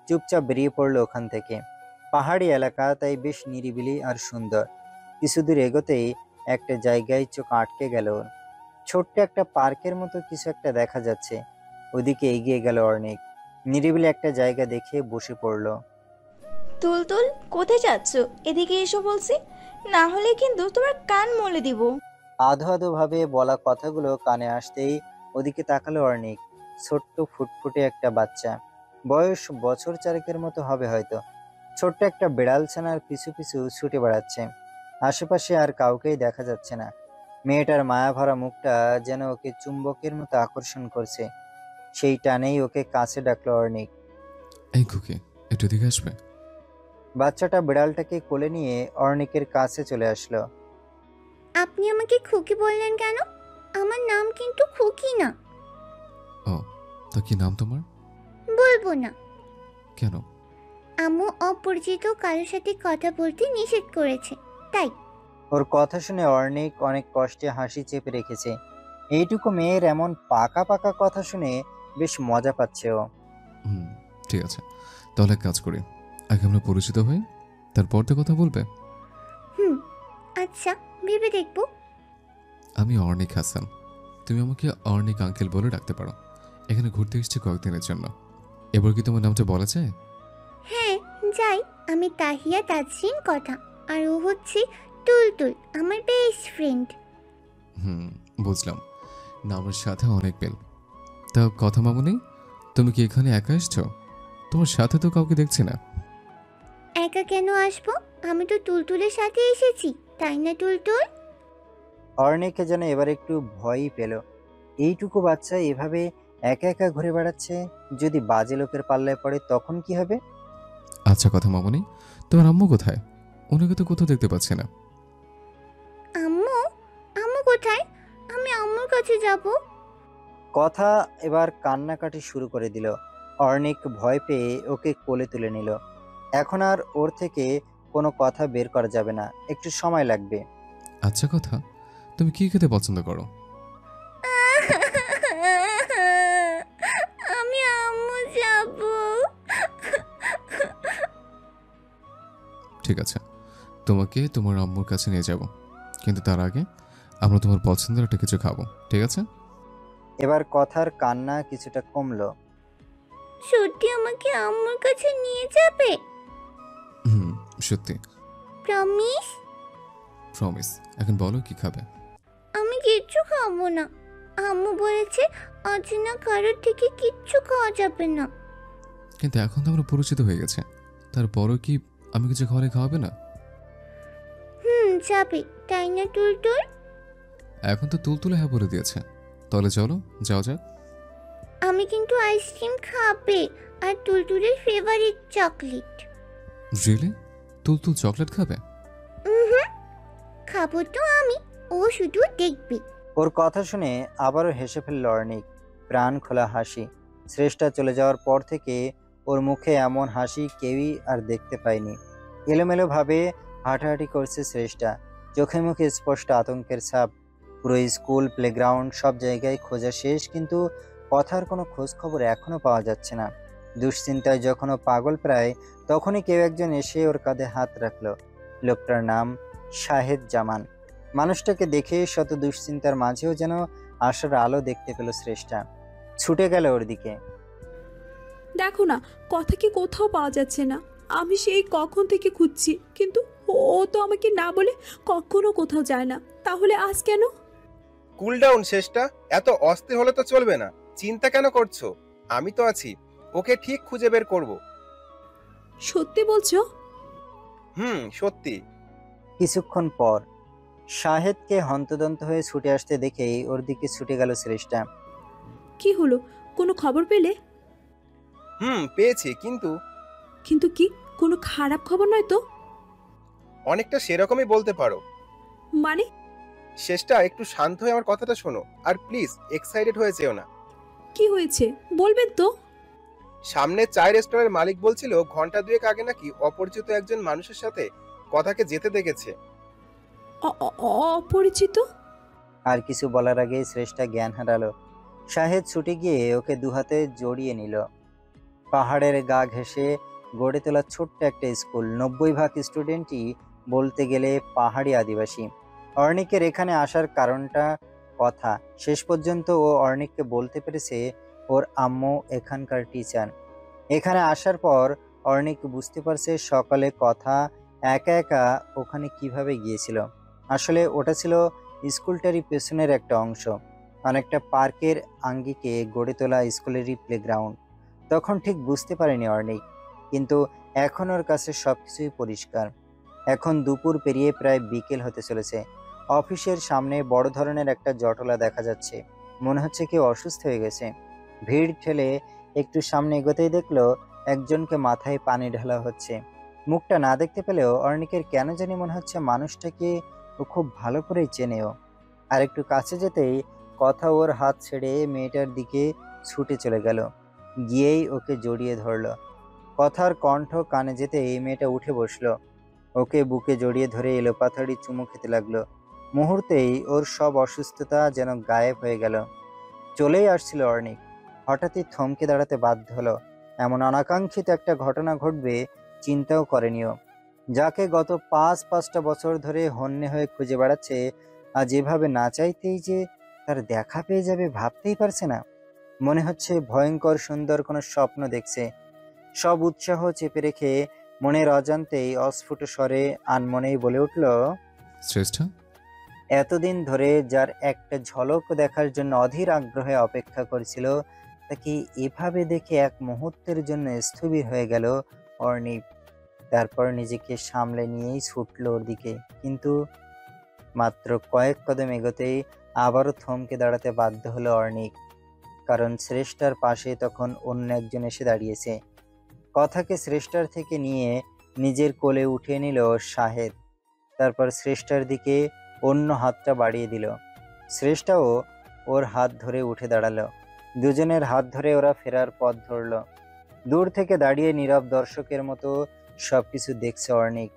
চুপচাপ বেরিয়ে পড়লো ওখান থেকে। পাহাড়ি এলাকা, তাই বেশ নিরিবিলি আর সুন্দর। কিছুদূর এগোতেই একটা জায়গায় চোখ আটকে গেল ওর। ছোট্ট একটা পার্কের মতো কিছু একটা দেখা যাচ্ছে। ওদিকে এগিয়ে গেল অর্ণিক। নিরিবিলি একটা জায়গা দেখে বসে পড়লো। তুলতুল, কোথায় যাচ্ছ? এদিকে এসো বলছি, না হলে কিন্তু তোমার কান মলে দিব। আধো আধো ভাবে বলা কথাগুলো কানে আসতেই ওদিকে তাকালো অর্ণিক। ছোট্ট ফুটফুটে একটা বাচ্চা, বয়স বছর 4 মতো হবে হয়তো। ছোট্ট একটা বিড়াল ছানার পিছু পিছু ছুটে বেড়াচ্ছে। আশেপাশে আর কাউকেই দেখা যাচ্ছে না। মেয়েটার মায়াভরা মুখটা যেন ওকে চুম্বকের মতো আকর্ষণ করছে। সেই টানেই ওকে কাছে ডাকলো অর্ণিক। এই খুকি, একটু দিকে আসবে? বাচ্চাটা বিড়ালটাকে কোলে নিয়ে অর্ণিকের কাছে চলে আসলো। আপনি আমাকে খুকি বললেন কেন? আমার নাম কিন্তু খুকি না। ও, তা কি নাম তোমার? বলবো না। কেন? আম্মু অপরিচিত কারোর সাথে কথা বলতে নিষেধ করেছে, তাই। ওর কথা শুনে অর্ণিক অনেক কষ্টে হাসি চেপে রেখেছে। এইটুকু মেয়ের এমন পাকা পাকা কথা শুনে বেশ মজা পাচ্ছে ও। হুম, ঠিক আছে, তাহলে এক কাজ করি, আগে আমরা পরিচিত হই, তারপর তো কথা বলবে। হুম, আচ্ছা, ভেবে দেখবো। আমি অর্ণিক হাসান, তুমি আমাকে অর্ণিক আঙ্কেল বলে ডাকতে পারো। এখানে ঘুরতে এসেছি কয়েকদিনের জন্য। এবার কি তোমার নামটা বলা যায়? হ্যাঁ, যাই, আমি তাহিয়া তাজরিন কথা, আর ও হচ্ছে তুলতুল, আমার বেস্ট ফ্রেন্ড। হুম, বুঝলাম। নামের সাথে অনেক বেল। তা কথা মামুনি, তুমি কি এখানে একা এসছো? তোমার সাথে তো কাউকে দেখছি না। একা কেন আসবো? আমি তো তুলতুলের সাথে এসেছি, তাই না তুলতুল? অর্ণিকে যেন এবার একটু ভয়ই পেল। এইটুকু বাচ্চা এভাবে একা একা ঘুরে বেড়াচ্ছে, যদি বাজে লোকের পাল্লায় পড়ে তখন কি হবে? আচ্ছা কথা মামুনি, তোমার আম্মু কোথায়? ওনাকে তো কোথাও দেখতে পাচ্ছি না। আম্মু? আম্মু কোথায়? আমি আম্মুর কাছে যাব। কথা এবার কান্নাকাটি শুরু করে দিল। অর্ণিক ভয় পেয়ে ওকে কোলে তুলে নিল। এখন আর ওর থেকে কোনো কথা বের করা যাবে না, একটু সময় লাগবে। আচ্ছা কথা, তুমি কি খেতে পছন্দ করো? আমি আম্মু যাব। ঠিক আছে, তোমাকে তোমার আম্মুর কাছে নিয়ে যাব, কিন্তু তার আগে আমরা তোমার পছন্দের একটা কিছু খাবো, ঠিক আছে? এবার কথার কান্না কিছুটা কমলো। সত্যি আমাকে আম্মুর কাছে নিয়ে যাবে? হুম, সত্যি। প্রমিস? প্রমিস। এখন বলো কি খাবে? আমি কিচ্ছু খাবো না। আম্মু বলেছে অচেনা কারোর থেকে কিচ্ছু খাওয়া যাবে না। কিন্তু এখন তো আমরা পরিচিত হয়ে গেছে, তারপরও কি আমি কিছু খাওয়াবে না? যাবে, তাই না তুলতুল? এখন তো তুলতুলে হ্যাঁ বলে দিয়েছে, তাহলে চলো যাও যাক। আমি কিন্তু আইসক্রিম খাবে, আর তুলতুলের ফেভারিট চকলেট। রিয়েলি? তুলতুল চকলেট খাবে? খাবো তো আমি, ও শুধু দেখবে। ওর কথা শুনে আবারও হেসে ফেলল অর্ণিক, প্রাণ খোলা হাসি। শ্রেষ্ঠা চলে যাওয়ার পর থেকে ওর মুখে এমন হাসি কেউই আর দেখতে পায়নি। এলোমেলোভাবে হাঁটাহাঁটি করছে শ্রেষ্ঠা, চোখে মুখে স্পষ্ট আতঙ্কের ছাপ। পুরো স্কুল, প্লেগ্রাউন্ড সব জায়গায় খোঁজা শেষ, কিন্তু কথার কোনো খোঁজ খবর এখনো পাওয়া যাচ্ছে না। দুশ্চিন্তায় যখন ও পাগল প্রায়, তখনই কেউ একজন এসে ওর কাঁধে হাত রাখলো। লোকটার নাম শাহেদ জামান। মানুষটাকে দেখে শত দুশ্চিন্তার মাঝেও যেন আশার আলো দেখতে পেল শ্রেষ্ঠা। ছুটে গেল ওর দিকে। দেখো না, কথা কি কোথাও পাওয়া যাচ্ছে না। আমি সেই কখন থেকে খুঁজছি, কিন্তু ও তো আমাকে না বলে কখনো কোথাও যায় না। তাহলে আজ কেন? কুল ডাউন শেষটা, এত অস্থির হলে তো চলবে না। চিন্তা কেন করছো? আমি তো আছি, ওকে ঠিক খুঁজে বের করব। সত্যি বলছো? সত্যি। কিছুক্ষণ পর শাহেদকে হন্তদন্ত হয়ে ছুটে আসতে দেখেই ওর দিকে ছুটে গেল শ্রেষ্ঠা। কি হলো, কোনো খবর পেলে? পেয়েছি, কিন্তু কিন্তু কি, কোনো খারাপ খবর নয় তো? অনেকটা সেরকমই বলতে পারো। মানে? শেষটা, একটু শান্ত হয়ে আমার কথাটা শোনো, আর প্লিজ এক্সাইটেড হয়ে যেও না। কি হয়েছে বলবেন তো? সামনে চায়ের রেস্টুরেন্টের মালিক বলছিল ঘন্টা দুয়েক আগে নাকি অপরিচিত একজন মানুষের সাথে কথাকে যেতে দেখেছে। অপরিচিত? আর কিছু বলার আগেই শ্রেষ্ঠা জ্ঞান হারালো। শাহেদ ছুটে গিয়ে ওকে দুহাতে জড়িয়ে নিল। পাহাড়ের গা ঘেঁষে গড়ে তোলা ছোট্ট একটা স্কুল, 90% স্টুডেন্টই বলতে গেলে পাহাড়ি আদিবাসী। অর্ণিকের এখানে আসার কারণটা কথা। শেষ পর্যন্ত ও অর্ণিককে বলতে পেরেছে ওর আম্মু এখানকার টিচার। এখানে আসার পর অর্ণিক বুঝতে পারছে সকালে কথা একা একা ওখানে কিভাবে গিয়েছিল। আসলে ওটা ছিল স্কুলটারই পেছনের একটা অংশ, অনেকটা পার্কের আঙ্গিকে গড়ে তোলা স্কুলেরই প্লেগ্রাউন্ড। তখন ঠিক বুঝতে পারেনি অর্ণিক, কিন্তু এখন ওর কাছে সবকিছুই পরিষ্কার। এখন দুপুর পেরিয়ে প্রায় বিকেল হতে চলেছে। অফিসের সামনে বড় ধরনের একটা জটলা দেখা যাচ্ছে, মনে হচ্ছে কেউ অসুস্থ হয়ে গেছে। ভিড় ঠেলে একটু সামনে এগোতেই দেখলো একজনকে মাথায় পানি ঢালা হচ্ছে। মুখটা না দেখতে পেলেও অর্ণিকের কেন জানি মনে হচ্ছে মানুষটাকে ও খুব ভালো করেই চেনেও। আর একটু কাছে যেতেই কথা ওর হাত ছেড়ে মেয়েটার দিকে ছুটে চলে গেল, গিয়েই ওকে জড়িয়ে ধরলো। কথার কণ্ঠ কানে যেতে এই মেয়েটা উঠে বসলো, ওকে বুকে জড়িয়ে ধরে এলোপাথাড়ি চুমু খেতে লাগলো। মুহূর্তেই ওর সব অসুস্থতা যেন গায়েব হয়ে গেল। চলেই আসছিল অর্ণিক, হঠাৎই থমকে দাঁড়াতে বাধ্য হলো। এমন অনাকাঙ্ক্ষিত একটা ঘটনা ঘটবে চিন্তাও করেনিও। যাকে গত 5-5টা বছর ধরে হন্যে হয়ে খুঁজে বেড়াচ্ছে, আজ এভাবে না চাইতেই যে তার দেখা পেয়ে যাবে ভাবতেই পারছে না। মনে হচ্ছে ভয়ঙ্কর সুন্দর কোনো স্বপ্ন দেখছে। সব উৎসাহ চেপে রেখে মনের অজান্তেই অস্ফুট স্বরে আনমনেই বলে উঠল, শ্রেষ্ঠা। এতদিন ধরে যার একটা ঝলক দেখার জন্য অধীর আগ্রহে অপেক্ষা করছিল, তাকে এভাবে দেখে এক মুহূর্তের জন্য স্থবির হয়ে গেল অর্ণিব। তারপর নিজেকে সামলে নিয়েই ছুটল ওর দিকে, কিন্তু মাত্র কয়েক কদম এগোতেই আবারও থমকে দাঁড়াতে বাধ্য হলো অর্ণিক। কারণ শ্রেষ্ঠার পাশে তখন অন্য একজন এসে দাঁড়িয়েছে। কথাকে শ্রেষ্ঠার থেকে নিয়ে নিজের কোলে উঠিয়ে নিল শাহেদ। তারপর শ্রেষ্ঠার দিকে অন্য হাতটা বাড়িয়ে দিল। শ্রেষ্ঠাও ওর হাত ধরে উঠে দাঁড়ালো। দুজনের হাত ধরে ওরা ফেরার পথ ধরল। দূর থেকে দাঁড়িয়ে নীরব দর্শকের মতো সবকিছু দেখছে অর্ণিক।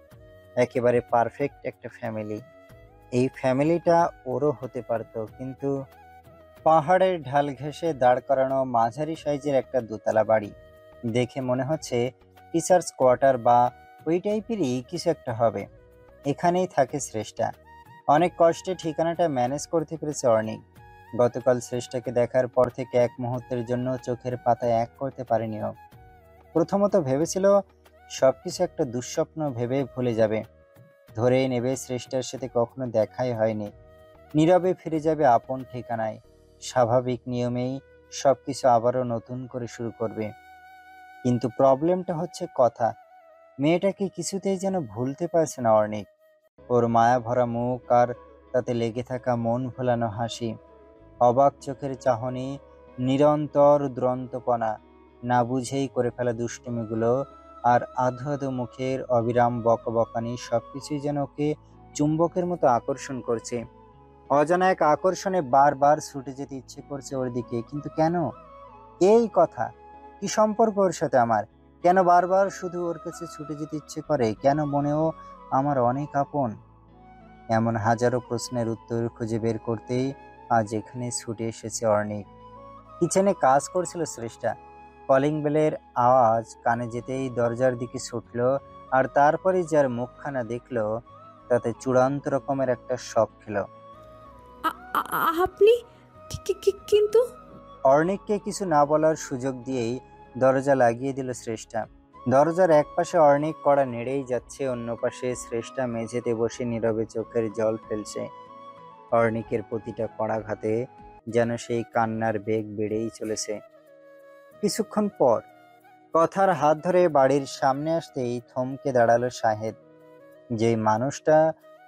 একেবারে পারফেক্ট একটা ফ্যামিলি। এই ফ্যামিলিটা ওরও হতে পারত, কিন্তু পাহাড়ের ঢাল ঘেঁষে দাঁড় করানো মাঝারি সাইজের একটা দোতলা বাড়ি দেখে মনে হচ্ছে টিচার্স কোয়ার্টার বা ওই টাইপেরই কিছু একটা হবে। এখানেই থাকে শ্রেষ্ঠা। অনেক কষ্টে ঠিকানাটা ম্যানেজ করতে পেরেছে অর্ণিক। গতকাল শ্রেষ্ঠাকে দেখার পর থেকে এক মুহূর্তের জন্য চোখের পাতায় এক করতে পারেনি ও। প্রথমত ভেবেছিল সবকিছু একটা দুঃস্বপ্ন ভেবে ভুলে যাবে, ধরেই নেবে শ্রেষ্ঠার সাথে কখনো দেখাই হয়নি, নীরবে ফিরে যাবে আপন ঠিকানায়, স্বাভাবিক নিয়মেই সবকিছু আবারও নতুন করে শুরু করবে। কিন্তু প্রবলেমটা হচ্ছে কথা। মেয়েটাকে কিছুতেই যেন ভুলতে পারছে না অর্ণিক। ওর মায়া ভরা মুখ আর তাতে লেগে থাকা মন ভোলানো হাসি, অবাক চোখের চাহনি, নিরন্তর দুরন্তপনা, না বুঝেই করে ফেলা দুষ্টুমিগুলো আর আধো আধো মুখের অবিরাম বকবকানি সবকিছুই যেন ওকে চুম্বকের মতো আকর্ষণ করছে। অজানা এক আকর্ষণে বারবার ছুটে যেতে ইচ্ছে করছে ওর দিকে। কিন্তু কেন? এই কথা, কি সম্পর্ক ওর সাথে আমার? কেন বারবার শুধু ওর কাছে ছুটে যেতে ইচ্ছে করে? কেন মনেও আমার অনেক আপন? এমন হাজারো প্রশ্নের উত্তর খুঁজে বের করতেই আজ এখানে ছুটে এসেছে অর্ণিক। কিচেনে কাজ করছিল শ্রেষ্ঠা। কলিং বেলের আওয়াজ কানে যেতেই দরজার দিকে ছুটল, আর তারপরে যার মুখখানা দেখলো তাতে চূড়ান্ত রকমের একটা শক খেলো। আপনি কিন্তু অর্ণিককে কিছু না বলার সুযোগ দিয়েই দরজা লাগিয়ে দিল শ্রেষ্ঠা। দরজার এক পাশে অর্ণিক কড়া নেড়েই যাচ্ছে, অন্য পাশে শ্রেষ্ঠা মেঝেতে বসে নীরবে চোখের জল ফেলছে। অর্ণিকের প্রতিটা কড়াঘাতে যেন সেই কান্নার বেগ বেড়েই চলেছে। কিছুক্ষণ পর কথার হাত ধরে বাড়ির সামনে আসতেই থমকে দাঁড়ালো শাহেদ। যে মানুষটা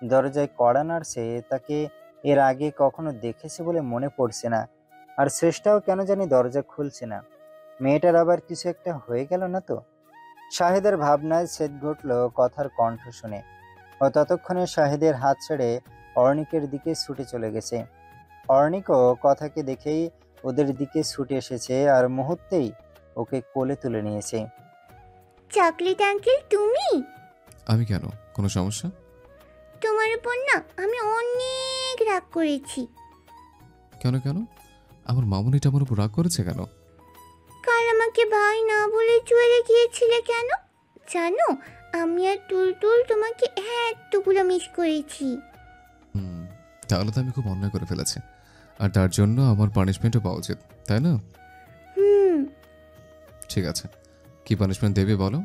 দরজায় কড়া নাড়ছে তাকে এর আগে কখনো দেখেছে বলে মনে পড়ছে না। আর শ্রেষ্ঠাও কেন জানি দরজা খুলছে না। মেয়েটার আবার কিছু একটা হয়ে গেল না তো? শাহেদের ভাবনায় ছেদ ঘটল কথার কণ্ঠ শুনে। ও ততক্ষণে শাহেদের হাত ছেড়ে অর্ণিকের দিকে ছুটে চলে গেছে। অর্ণিকও কথাকে দেখেই ওদের দিকে ছুটে এসেছে আর মুহূর্তেই ওকে কোলে তুলে নিয়েছে। চকলেট আঙ্কেল তুমি? আমি কেন? কোনো সমস্যা? তোমার উপর না আমি অনেক রাগ করেছি। কেন কেন? আমার মামুনিটা আমার উপর রাগ করেছে কেন? কাল আমাকে ভাই না বলে চলে গিয়েছিলে কেন জানো? আমি আর তুলতুল তোমাকে এতগুলো মিস করেছি। তাহলে তো আমি খুব অন্যায় করে ফেলেছি, আর তার জন্য আমার পানিশমেন্টও পাওয়া উচিত, তাই না? ঠিক আছে, কি পানিশমেন্ট দেবে বলো?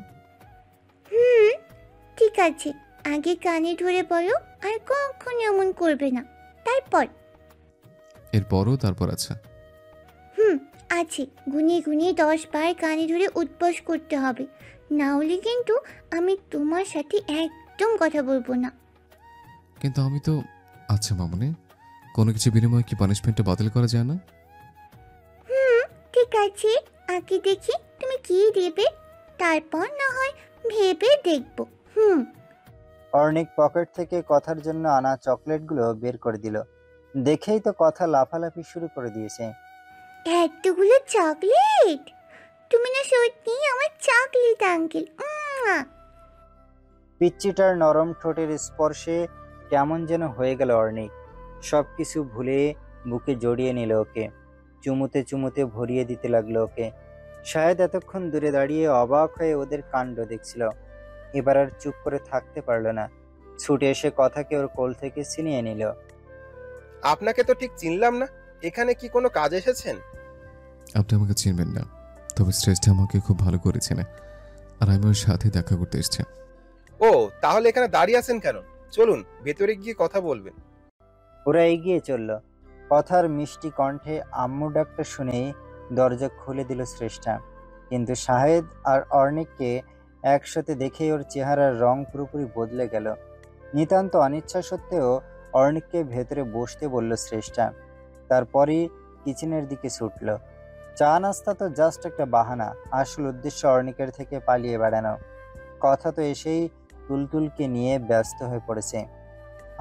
ঠিক আছে, আগে কানে ধরে বলো আর কখনো এমন করবে না, তারপর? এরপরও তারপর আছে। আছে, গুনিয়ে গুনিয়ে 10 বার কানে ধরে উদ্বাস করতে হবে, না হলে কিন্তু আমি তোমার সাথে একদম কথা বলবো না। কিন্তু আমি তো... আচ্ছা মামুনি, কোনো কিছু বিনিময়ে কি পানিশমেন্টটা বাতিল করা যায় না? ঠিক আছে, আগে দেখি তুমি কি দেবে, তারপর না হয় ভেবে দেখবো। অর্ণিক পকেট থেকে কথার জন্য আনা চকলেটগুলো বের করে দিল। দেখেই তো কথা লাফালাফি শুরু করে দিয়েছে। এতগুলো চকলেট? তুমি না সত্যি আমার চকলেট আঙ্কেল। পিচ্চিটার নরম ঠোঁটের স্পর্শে কেমন যেন হয়ে গেল অর্ণিক। সবকিছু ভুলে বুকে জড়িয়ে নিল ওকে, চুমুতে চুমুতে ভরিয়ে দিতে লাগলো ওকে। শায়দ এতক্ষণ দূরে দাঁড়িয়ে অবাক হয়ে ওদের কাণ্ড দেখছিল। এবার আর চুপ করে থাকতে পারলো না, ছুটে এসে কথাকে ওর কোল থেকে ছিনিয়ে নিল। আপনাকে তো ঠিক চিনলাম না, এখানে কি কোনো কাজ এসেছেন? আপনি আমাকে চিনবেন না, তবে শ্রেষ্ঠ আমাকে খুব ভালো করে চেনে, আর আমি ওর সাথে দেখা করতে এসেছি। ও তাহলে এখানে দাঁড়িয়ে আছেন কেন? চলুন ভেতরে গিয়ে কথা বলবেন। ওরা এগিয়ে চলল। কথার মিষ্টি কণ্ঠে আম্মু ডাকটা শুনেই দরজা খুলে দিল শ্রেষ্ঠা। কিন্তু শাহেদ আর অর্ণিককে একসাথে দেখেই ওর চেহারার রং পুরোপুরি বদলে গেল। নিতান্ত অনিচ্ছা সত্ত্বেও অর্ণিককে ভেতরে বসতে বলল শ্রেষ্ঠা। তারপরই কিচেনের দিকে ছুটল। চা নাস্তা তো জাস্ট একটা বাহানা, আসল উদ্দেশ্য অর্ণিকের থেকে পালিয়ে বেড়ানো। কথা তো এসেই তুলতুলকে নিয়ে ব্যস্ত হয়ে পড়েছে।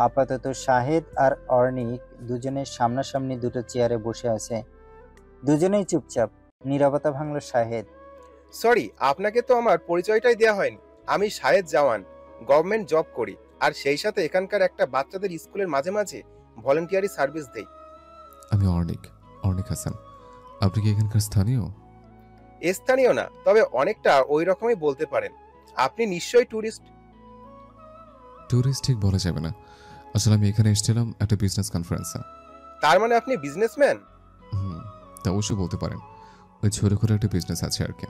আপাতত শাহেদ আর অর্ণিক দুজনের সামনাসামনি দুটো চেয়ারে বসে আছে। দুজনেই চুপচাপ। নীরবতা ভাঙল শাহেদ। সরি, আপনাকে তো আমার পরিচয়টাই দেওয়া হয়নি। আমি শাহেদ জাওয়ান, গভর্নমেন্ট জব করি, আর সেই সাথে এখানকার একটা বাচ্চাদের স্কুলের মাঝে মাঝে ভলেন্টিয়ারি সার্ভিস দেই। আমি অর্ণিক হাসান। আপনি কি এখানকার স্থানীয়? স্থানীয় না, তবে অনেকটা ওই রকমই বলতে পারেন। আপনি নিশ্চয়ই ট্যুরিস্ট। ট্যুরিস্ট ঠিক বলা যাবে না, আসলে আমি এখানে এসেছিলাম একটা বিজনেস কনফারেন্সে। তার মানে আপনি বিজনেসম্যান? তা অবশ্যই বলতে পারেন। ওই ছোট করে একটা বিজনেস আছে আর কি।